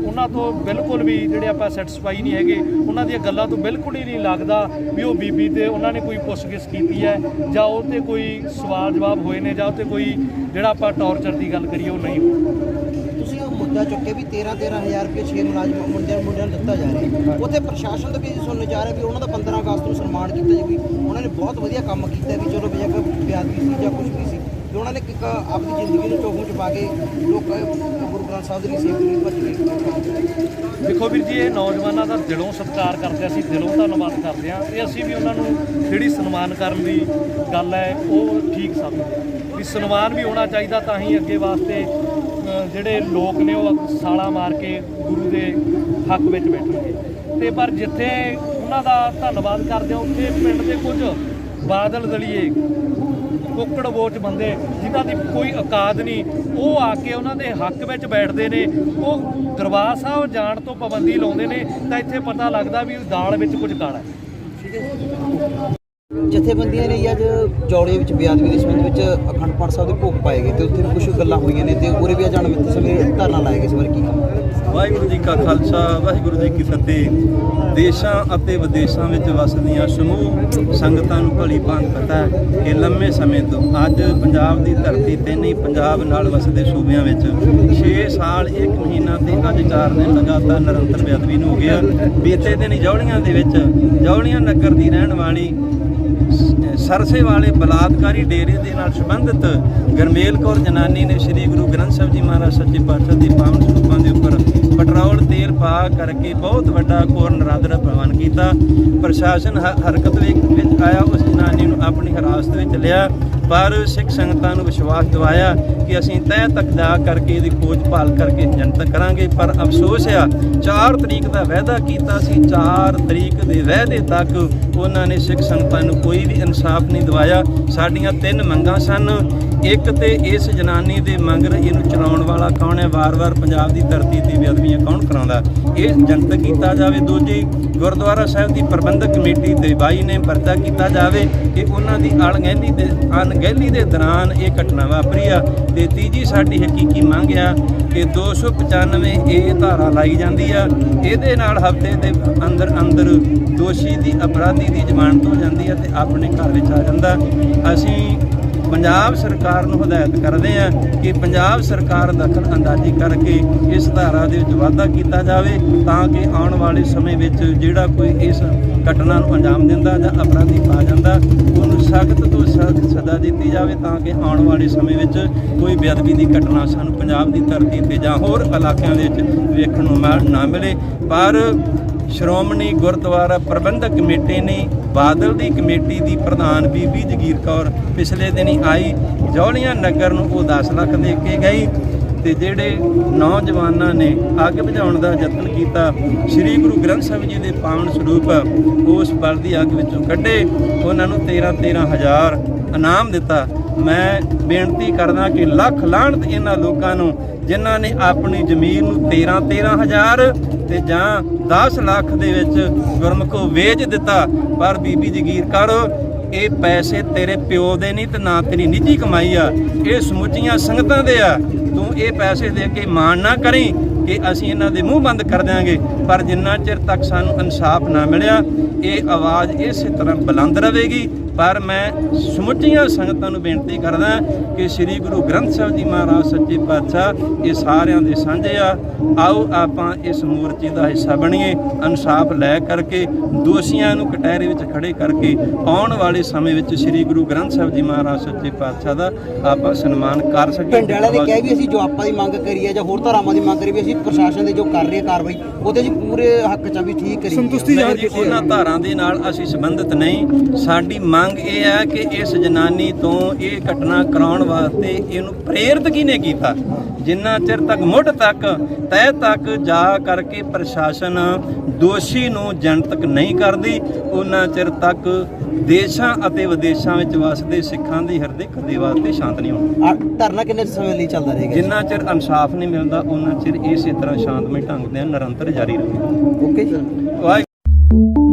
ਉਹਨਾਂ ਤੋਂ ਬਿਲਕੁਲ ਵੀ ਜਿਹੜੇ ਆਪਾਂ ਸੈਟੀਸਫਾਈ ਨਹੀਂ ਹੈਗੇ। ਉਹਨਾਂ ਦੀਆਂ ਗੱਲਾਂ ਤੋਂ ਬਿਲਕੁਲ ਹੀ ਨਹੀਂ ਲੱਗਦਾ ਵੀ ਉਹ ਬੀਬੀ ਤੇ ਉਹਨਾਂ ਨੇ ਕੋਈ ਪੁੱਛਗਿੱਛ ਕੀਤੀ ਹੈ ਜਾਂ ਉਹ 'ਤੇ ਕੋਈ ਸਵਾਲ ਜਵਾਬ ਹੋਏ ਨੇ ਜਾਂ ਉਹ 'ਤੇ ਕੋਈ ਜਿਹੜਾ ਆਪਾਂ ਟੌਰਚਰ ਦੀ ਗੱਲ ਕਰੀਏ ਉਹ ਨਹੀਂ ਹੋਇਆ। ਤੁਸੀਂ ਉਹ ਮੁੱਦਾ ਚੁੱਕੇ ਵੀ 13,000 ਰੁਪਏ 6 ਮੁਲਾਜ਼ਮ ਮੁੰਡਿਆਂ ਨੂੰ ਦਿੱਤਾ ਜਾ ਰਿਹਾ, ਉੱਥੇ ਪ੍ਰਸ਼ਾਸਨ ਤੋਂ ਵੀ ਸੁਣਨ ਜਾ ਰਿਹਾ ਵੀ ਉਹਨਾਂ ਦਾ 15 ਅਗਸਤ ਨੂੰ ਸਨਮਾਨ ਕੀਤਾ ਜੀ, ਵੀ ਉਹਨਾਂ ਨੇ ਬਹੁਤ ਵਧੀਆ ਕੰਮ ਕੀਤਾ ਵੀ ਚਲੋ ਬੇਸ਼ੱਕ ਬੇਅਦਬੀ ਸੀ ਜਾਂ ਕੁਝ ਵੀ ਸੀ, ਵੀ ਉਹਨਾਂ ਨੇ ਇੱਕ ਆਪਣੀ ਜ਼ਿੰਦਗੀ ਨੂੰ ਚੋਖੂ 'ਚ ਪਾ ਕੇ ਲੋਕ ਗੁਰੂ ਗ੍ਰੰਥ ਸਾਹਿਬ ਦੀ ਸੇਵਾ ਲਈ ਭੱਜ ਗਏ। ਦੇਖੋ ਵੀਰ ਜੀ, ਇਹ ਨੌਜਵਾਨਾਂ ਦਾ ਦਿਲੋਂ ਸਤਿਕਾਰ ਕਰਦੇ, ਅਸੀਂ ਦਿਲੋਂ ਧੰਨਵਾਦ ਕਰਦੇ ਹਾਂ ਤੇ ਅਸੀਂ ਵੀ ਉਹਨਾਂ ਨੂੰ ਜਿਹੜੀ ਸਨਮਾਨ ਕਰਨ ਦੀ ਗੱਲ ਹੈ ਉਹ ਠੀਕ ਸਮਝਦੇ ਹਾਂ ਵੀ ਸਨਮਾਨ ਵੀ ਹੋਣਾ ਚਾਹੀਦਾ, ਤਾਂ ਹੀ ਅੱਗੇ ਵਾਸਤੇ ਜਿਹੜੇ ਲੋਕ ਨੇ ਉਹ ਸਾਲਾ ਮਾਰ ਕੇ ਗੁਰੂ ਦੇ ਹੱਕ ਵਿੱਚ ਬੈਠਣਗੇ। ਤੇ ਪਰ ਜਿੱਥੇ ਉਹਨਾਂ ਦਾ ਧੰਨਵਾਦ ਕਰਦੇ ਹਾਂ ਉੱਥੇ ਪਿੰਡ ਦੇ ਕੁਝ ਬਾਦਲ ਦਲੀਏ ਕੁੱਕੜ ਵੋਚ ਬੰਦੇ ਜਿਨ੍ਹਾਂ ਦੀ ਕੋਈ ਔਕਾਤ ਨਹੀਂ, ਉਹ ਆ ਕੇ ਉਹਨਾਂ ਦੇ ਹੱਕ ਵਿੱਚ ਬੈਠਦੇ ਨੇ। ਉਹ ਦਰਬਾਰ ਸਾਹਿਬ ਜਾਣ ਤੋਂ ਪਾਬੰਦੀ ਲਾਉਂਦੇ ਨੇ ਤਾਂ ਇੱਥੇ ਪਤਾ ਲੱਗਦਾ ਵੀ ਦਾਲ ਵਿੱਚ ਕੁਝ ਕਾਲਾ ਹੈ। ਜਥੇਬੰਦੀਆਂ ਨੇ ਅੱਜ ਜੌਲੀਆਂ ਵਿੱਚ ਬੇਅਦਬੀ ਦੇ ਸੰਬੰਧ ਵਿੱਚ ਅਖੰਡ ਪਾਠ ਸਾਹਿਬ ਦੇ ਭੋਗ ਪਾਏ ਗਏ ਤੇ ਉੱਥੇ ਵੀ ਕੁਝ ਗੱਲਾਂ ਹੋਈਆਂ ਨੇ ਤੇ ਉਰੇ ਵੀ ਅੱਜ ਅਣਮਿੱਥੇ ਸਮੇਂ ਧਰਨਾ ਲਾਇਆ ਗਿਆ। ਇਸ ਬਾਰੇ ਕੀ ਕਹੋਗੇ? ਵਾਹਿਗੁਰੂ ਜੀ ਕਾ ਖਾਲਸਾ ਵਾਹਿਗੁਰੂ ਜੀ ਕੀ ਫਤਿਹ। ਦੇਸ਼ਾਂ ਅਤੇ ਵਿਦੇਸ਼ਾਂ ਵਿੱਚ ਵਸਦੀਆਂ ਸਮੂਹ ਸੰਗਤਾਂ ਨੂੰ ਭਲੀ ਭਾਂਤ ਪਤਾ ਹੈ ਕਿ ਲੰਮੇ ਸਮੇਂ ਤੋਂ ਅੱਜ ਪੰਜਾਬ ਦੀ ਧਰਤੀ ਤੇ ਨਹੀਂ, ਪੰਜਾਬ ਨਾਲ ਵਸਦੇ ਸੂਬਿਆਂ ਵਿੱਚ 6 ਸਾਲ 1 ਮਹੀਨਾ ਤੇ ਅੱਜ 4 ਦਿਨ ਲਗਾਤਾਰ ਨਿਰੰਤਰ ਬੇਅਦਬੀ ਨੂੰ ਹੋ ਗਿਆ। ਬੀਤੇ ਦਿਨ ਜੌਲੀਆਂ ਦੇ ਵਿੱਚ ਜੌਲੀਆਂ ਨਗਰ ਦੀ ਰਹਿਣ ਵਾਲੀ ਸਰਸੇ ਵਾਲੇ ਬਲਾਤਕਾਰੀ ਡੇਰੇ ਦੇ ਨਾਲ ਸੰਬੰਧਿਤ ਗਰਮੇਲ ਕੌਰ ਜਨਾਨੀ ਨੇ ਸ੍ਰੀ ਗੁਰੂ ਗ੍ਰੰਥ ਸਾਹਿਬ ਜੀ ਮਹਾਰਾਜ ਸੱਚੇ ਪਾਤਸ਼ਾਹ ਦੀ ਪਾਵਨ ਸਰੂਪਾਂ ਦੇ ਉੱਪਰ ਪੈਟਰੋਲ ਤੇਲ ਪਾ ਕਰਕੇ ਬਹੁਤ ਵੱਡਾ ਘੋਰ ਨਰਾਦਰ ਪ੍ਰਵਾਨ ਕੀਤਾ। ਪ੍ਰਸ਼ਾਸਨ ਹਰਕਤ ਵਿੱਚ ਆਇਆ, ਉਸ ਜਨਾਨੀ ਨੂੰ ਆਪਣੀ ਹਿਰਾਸਤ ਵਿੱਚ ਲਿਆ, ਪਰ ਸਿੱਖ ਸੰਗਤਾਂ ਨੂੰ ਵਿਸ਼ਵਾਸ ਦਿਵਾਇਆ ਕਿ ਅਸੀਂ ਤਹਿ ਤੱਕ ਜਾ ਕਰਕੇ ਇਹਦੀ ਖੋਜ ਭਾਲ ਕਰਕੇ ਜਨਤਕ ਕਰਾਂਗੇ। ਪਰ ਅਫਸੋਸ ਆ 4 ਤਰੀਕ ਦਾ ਵਾਅਦਾ ਕੀਤਾ ਸੀ, 4 ਤਰੀਕ ਦੇ ਵਾਅਦੇ ਤੱਕ ਉਹਨਾਂ ਨੇ ਸਿੱਖ ਸੰਗਤਾਂ ਨੂੰ ਕੋਈ ਵੀ ਇਨਸਾਫ ਨਹੀਂ ਦਿਵਾਇਆ। ਸਾਡੀਆਂ 3 ਮੰਗਾਂ ਸਨ। ਇੱਕ ਤੇ ਇਸ ਜਨਾਨੀ ਦੇ ਮਗਰ ਇਹਨੂੰ ਚਲਾਉਣ ਵਾਲਾ ਕੌਣ ਹੈ, ਵਾਰ-ਵਾਰ ਪੰਜਾਬ ਦੀ ਧਰਤੀ ਤੇ ਬੇਅਦਬੀਆਂ ਕੌਣ ਕਰਾਉਂਦਾ, ਇਹ ਜਨਤਕ ਕੀਤਾ ਜਾਵੇ। ਦੂਜੀ, ਗੁਰਦੁਆਰਾ ਸਾਹਿਬ ਦੀ ਪ੍ਰਬੰਧਕ ਕਮੇਟੀ ਤੇ 22 ਨੇ ਪਰਚਾ ਕੀਤਾ ਜਾਵੇ ਕਿ ਉਹਨਾਂ ਦੀ ਅਣਗਹਿਲੀ ਦੇ ਦੌਰਾਨ ਇਹ ਘਟਨਾ ਵਾਪਰੀ ਆ। ਤੇ ਤੀਜੀ ਸਾਡੀ ਹਕੀਕੀ ਮੰਗ ਆ ਕਿ 295 ਇਹ ਧਾਰਾ ਲਾਈ ਜਾਂਦੀ ਆ, ਇਹਦੇ ਨਾਲ ਹਫ਼ਤੇ ਦੇ ਅੰਦਰ ਦੋਸ਼ੀ ਦੀ ਅਪਰਾਧੀ ਦੀ ਜ਼ਮਾਨਤ ਹੋ ਜਾਂਦੀ ਹੈ ਤੇ ਆਪਣੇ ਘਰ ਵਿੱਚ ਆ ਜਾਂਦਾ। ਅਸੀਂ ਪੰਜਾਬ ਸਰਕਾਰ ਨੂੰ ਹਦਾਇਤ ਕਰਦੇ ਹਾਂ ਕਿ ਪੰਜਾਬ ਸਰਕਾਰ ਦਖਲ ਅੰਦਾਜ਼ੀ ਕਰਕੇ ਇਸ ਧਾਰਾ ਦੇ ਵਿੱਚ ਵਾਧਾ ਕੀਤਾ ਜਾਵੇ ਤਾਂ ਕਿ ਆਉਣ ਵਾਲੇ ਸਮੇਂ ਵਿੱਚ ਜਿਹੜਾ ਕੋਈ ਇਸ ਘਟਨਾ ਨੂੰ ਅੰਜਾਮ ਦਿੰਦਾ ਜਾਂ ਅਪਰਾਧੀ ਪਾ ਜਾਂਦਾ ਉਹਨੂੰ ਸਖਤ ਤੋਂ ਸਖਤ ਸਜ਼ਾ ਦਿੱਤੀ ਜਾਵੇ ਤਾਂ ਕਿ ਆਉਣ ਵਾਲੇ ਸਮੇਂ ਵਿੱਚ ਕੋਈ ਬੇਅਦਬੀ ਦੀ ਘਟਨਾ ਸਾਨੂੰ ਪੰਜਾਬ ਦੀ ਧਰਤੀ ਤੇ ਜਾਂ ਹੋਰ ਇਲਾਕਿਆਂ ਦੇ ਵਿੱਚ ਵੇਖਣ ਨੂੰ ਨਾ ਮਿਲੇ। ਪਰ ਸ਼੍ਰੋਮਣੀ ਗੁਰਦੁਆਰਾ ਪ੍ਰਬੰਧਕ ਕਮੇਟੀ ਨੇ ਬਾਦਲ ਦੀ ਕਮੇਟੀ ਦੀ ਪ੍ਰਧਾਨ ਬੀਬੀ ਜਗੀਰ ਕੌਰ ਪਿਛਲੇ ਦਿਨੀ ਆਈ, ਜੌਲੀਆਂ ਨਗਰ ਨੂੰ ਉਹ 10 ਲੱਖ ਦੇ ਕੇ ਗਈ ਤੇ ਜਿਹੜੇ ਨੌਜਵਾਨਾਂ ਨੇ ਅੱਗ ਬੁਝਾਉਣ ਦਾ ਯਤਨ ਕੀਤਾ, ਸ੍ਰੀ ਗੁਰੂ ਗ੍ਰੰਥ ਸਾਹਿਬ ਜੀ ਦੇ ਪਾਵਨ ਸਰੂਪ ਉਸ ਬਲ ਦੀ ਅੱਗ ਵਿੱਚੋਂ ਕੱਢੇ, ਉਹਨਾਂ ਨੂੰ 13 ਹਜ਼ਾਰ ਇਨਾਮ ਦਿੱਤਾ। ਮੈਂ ਬੇਨਤੀ ਕਰਦਾ ਕਿ ਲੱਖ ਲਾਹਨਤ ਇਹਨਾਂ ਲੋਕਾਂ ਨੂੰ ਜਿਨ੍ਹਾਂ ਨੇ ਆਪਣੀ ਜ਼ਮੀਨ ਨੂੰ 13 ਹਜ਼ਾਰ ਤੇ ਜਾਂ 10 ਲੱਖ ਦੇ ਵਿੱਚ ਗੁਰਮੁਖੋਂ ਵੇਚ ਦਿੱਤਾ। ਪਰ ਬੀਬੀ ਜਗੀਰ ਕੌਰ, ਇਹ ਪੈਸੇ ਤੇਰੇ ਪਿਓ ਦੇ ਨਹੀਂ ਤੇ ਨਾ ਤੇਰੀ ਨਿੱਜੀ ਕਮਾਈ ਆ, ਇਹ ਸਮੁੱਚੀਆਂ ਸੰਗਤਾਂ ਦੇ ਆ। ਤੂੰ ਇਹ ਪੈਸੇ ਦੇ ਕੇ ਮਾਣ ਨਾ ਕਰੀ ਕਿ ਅਸੀਂ ਇਹਨਾਂ ਦੇ ਮੂੰਹ ਬੰਦ ਕਰ ਦਿਆਂਗੇ। ਪਰ ਜਿੰਨਾ ਚਿਰ ਤੱਕ ਸਾਨੂੰ ਇਨਸਾਫ ਨਾ ਮਿਲਿਆ ਇਹ ਆਵਾਜ਼ ਇਸੇ ਤਰ੍ਹਾਂ ਬੁਲੰਦ ਰਹੇਗੀ। ਪਰ ਮੈਂ ਸਮੁੱਚੀਆਂ ਸੰਗਤਾਂ ਨੂੰ ਬੇਨਤੀ ਕਰਦਾ ਕਿ ਸ੍ਰੀ ਗੁਰੂ ਗ੍ਰੰਥ ਸਾਹਿਬ ਜੀ ਮਹਾਰਾਜ ਸੱਚੇ ਪਾਤਸ਼ਾਹ ਇਹ ਸਾਰਿਆਂ ਦੇ ਸਾਂਝੇ ਆ। ਆਓ ਆਪਾਂ ਇਸ ਮੋਰਚੇ ਦਾ ਹਿੱਸਾ ਬਣੀਏ, ਇਨਸਾਫ ਲੈ ਕਰਕੇ ਦੋਸ਼ੀਆਂ ਨੂੰ ਕਟਹਿਰੇ ਵਿੱਚ ਖੜੇ ਕਰਕੇ ਆਉਣ ਵਾਲੇ ਸਮੇਂ ਵਿੱਚ ਸ੍ਰੀ ਗੁਰੂ ਗ੍ਰੰਥ ਸਾਹਿਬ ਜੀ ਮਹਾਰਾਜ ਸੱਚੇ ਪਾਤਸ਼ਾਹ ਦਾ ਆਪਾਂ ਸਨਮਾਨ ਕਰ ਸਕੀਏ। ਪਿੰਡ ਵਾਲਿਆਂ ਨੇ ਕਿਹਾ ਵੀ ਅਸੀਂ ਜੋ ਆਪਾਂ ਦੀ ਮੰਗ ਕਰੀਏ ਜਾਂ ਹੋਰ ਧਾਰਾਵਾਂ ਦੀ ਮੰਗ ਕਰੀਏ ਵੀ ਅਸੀਂ ਪ੍ਰਸ਼ਾਸਨ ਦੇ ਜੋ ਕਰ ਰਹੀ ਹੈ ਕਾਰਵਾਈ ਉਹਦੇ ਜੀ ਪੂਰੇ ਹੱਕ 'ਚ ਵੀ ਠੀਕ ਕਰੀਏ। ਸੰਤੁਸ਼ਟੀ ਜ਼ਾਹਿਰ ਕੀਤੀ ਉਹਨਾਂ ਧਾਰਾਂ ਦੇ ਨਾਲ ਅਸੀਂ ਸੰਬੰਧਿਤ ਨਹੀਂ। ਸਾਡੀ ਮੰਗ ਇਹ ਹੈ ਕਿ ਇਸ ਜਨਾਨੀ ਤੋਂ ਇਹ ਘਟਨਾ ਕਰਾਉਣ ਵਾਸਤੇ ਇਹਨੂੰ ਪ੍ਰੇਰਿਤ ਕਿਹਨੇ ਕੀਤਾ। ਜਿੰਨਾ ਚਿਰ ਤੱਕ ਮੁੱਢ ਤੱਕ ਤਹਿ ਤੱਕ ਜਾ ਕਰਕੇ ਪ੍ਰਸ਼ਾਸਨ ਦੋਸ਼ੀ ਨੂੰ ਜਨਤਕ ਨਹੀਂ ਕਰਦੀ ਉਹਨਾਂ ਚਿਰ ਤੱਕ ਦੇਸ਼ਾਂ ਅਤੇ ਵਿਦੇਸ਼ਾਂ ਵਿੱਚ ਵਸਦੇ ਸਿੱਖਾਂ ਦੀ ਹਿਰਦੇ ਕਦੇ ਵਾਸਤੇ ਸ਼ਾਂਤ ਨਹੀਂ ਹੋਣਾ। ਧਰਨਾ ਕਿੰਨੇ ਸਮੇਂ ਲਈ ਚੱਲਦਾ ਰਹੇਗਾ? ਜਿੰਨਾ ਚਿਰ ਇਨਸਾਫ ਨਹੀਂ ਮਿਲਦਾ ਉਹਨਾਂ ਚਿਰ ਇਸੇ ਤਰ੍ਹਾਂ ਸ਼ਾਂਤਮਈ ਢੰਗ ਦੇ ਨਿਰੰਤਰ ਜਾਰੀ ਰਹੇਗਾ। ਓਕੇ ਜੀ। ਵਾਹਿਗੁਰੂ।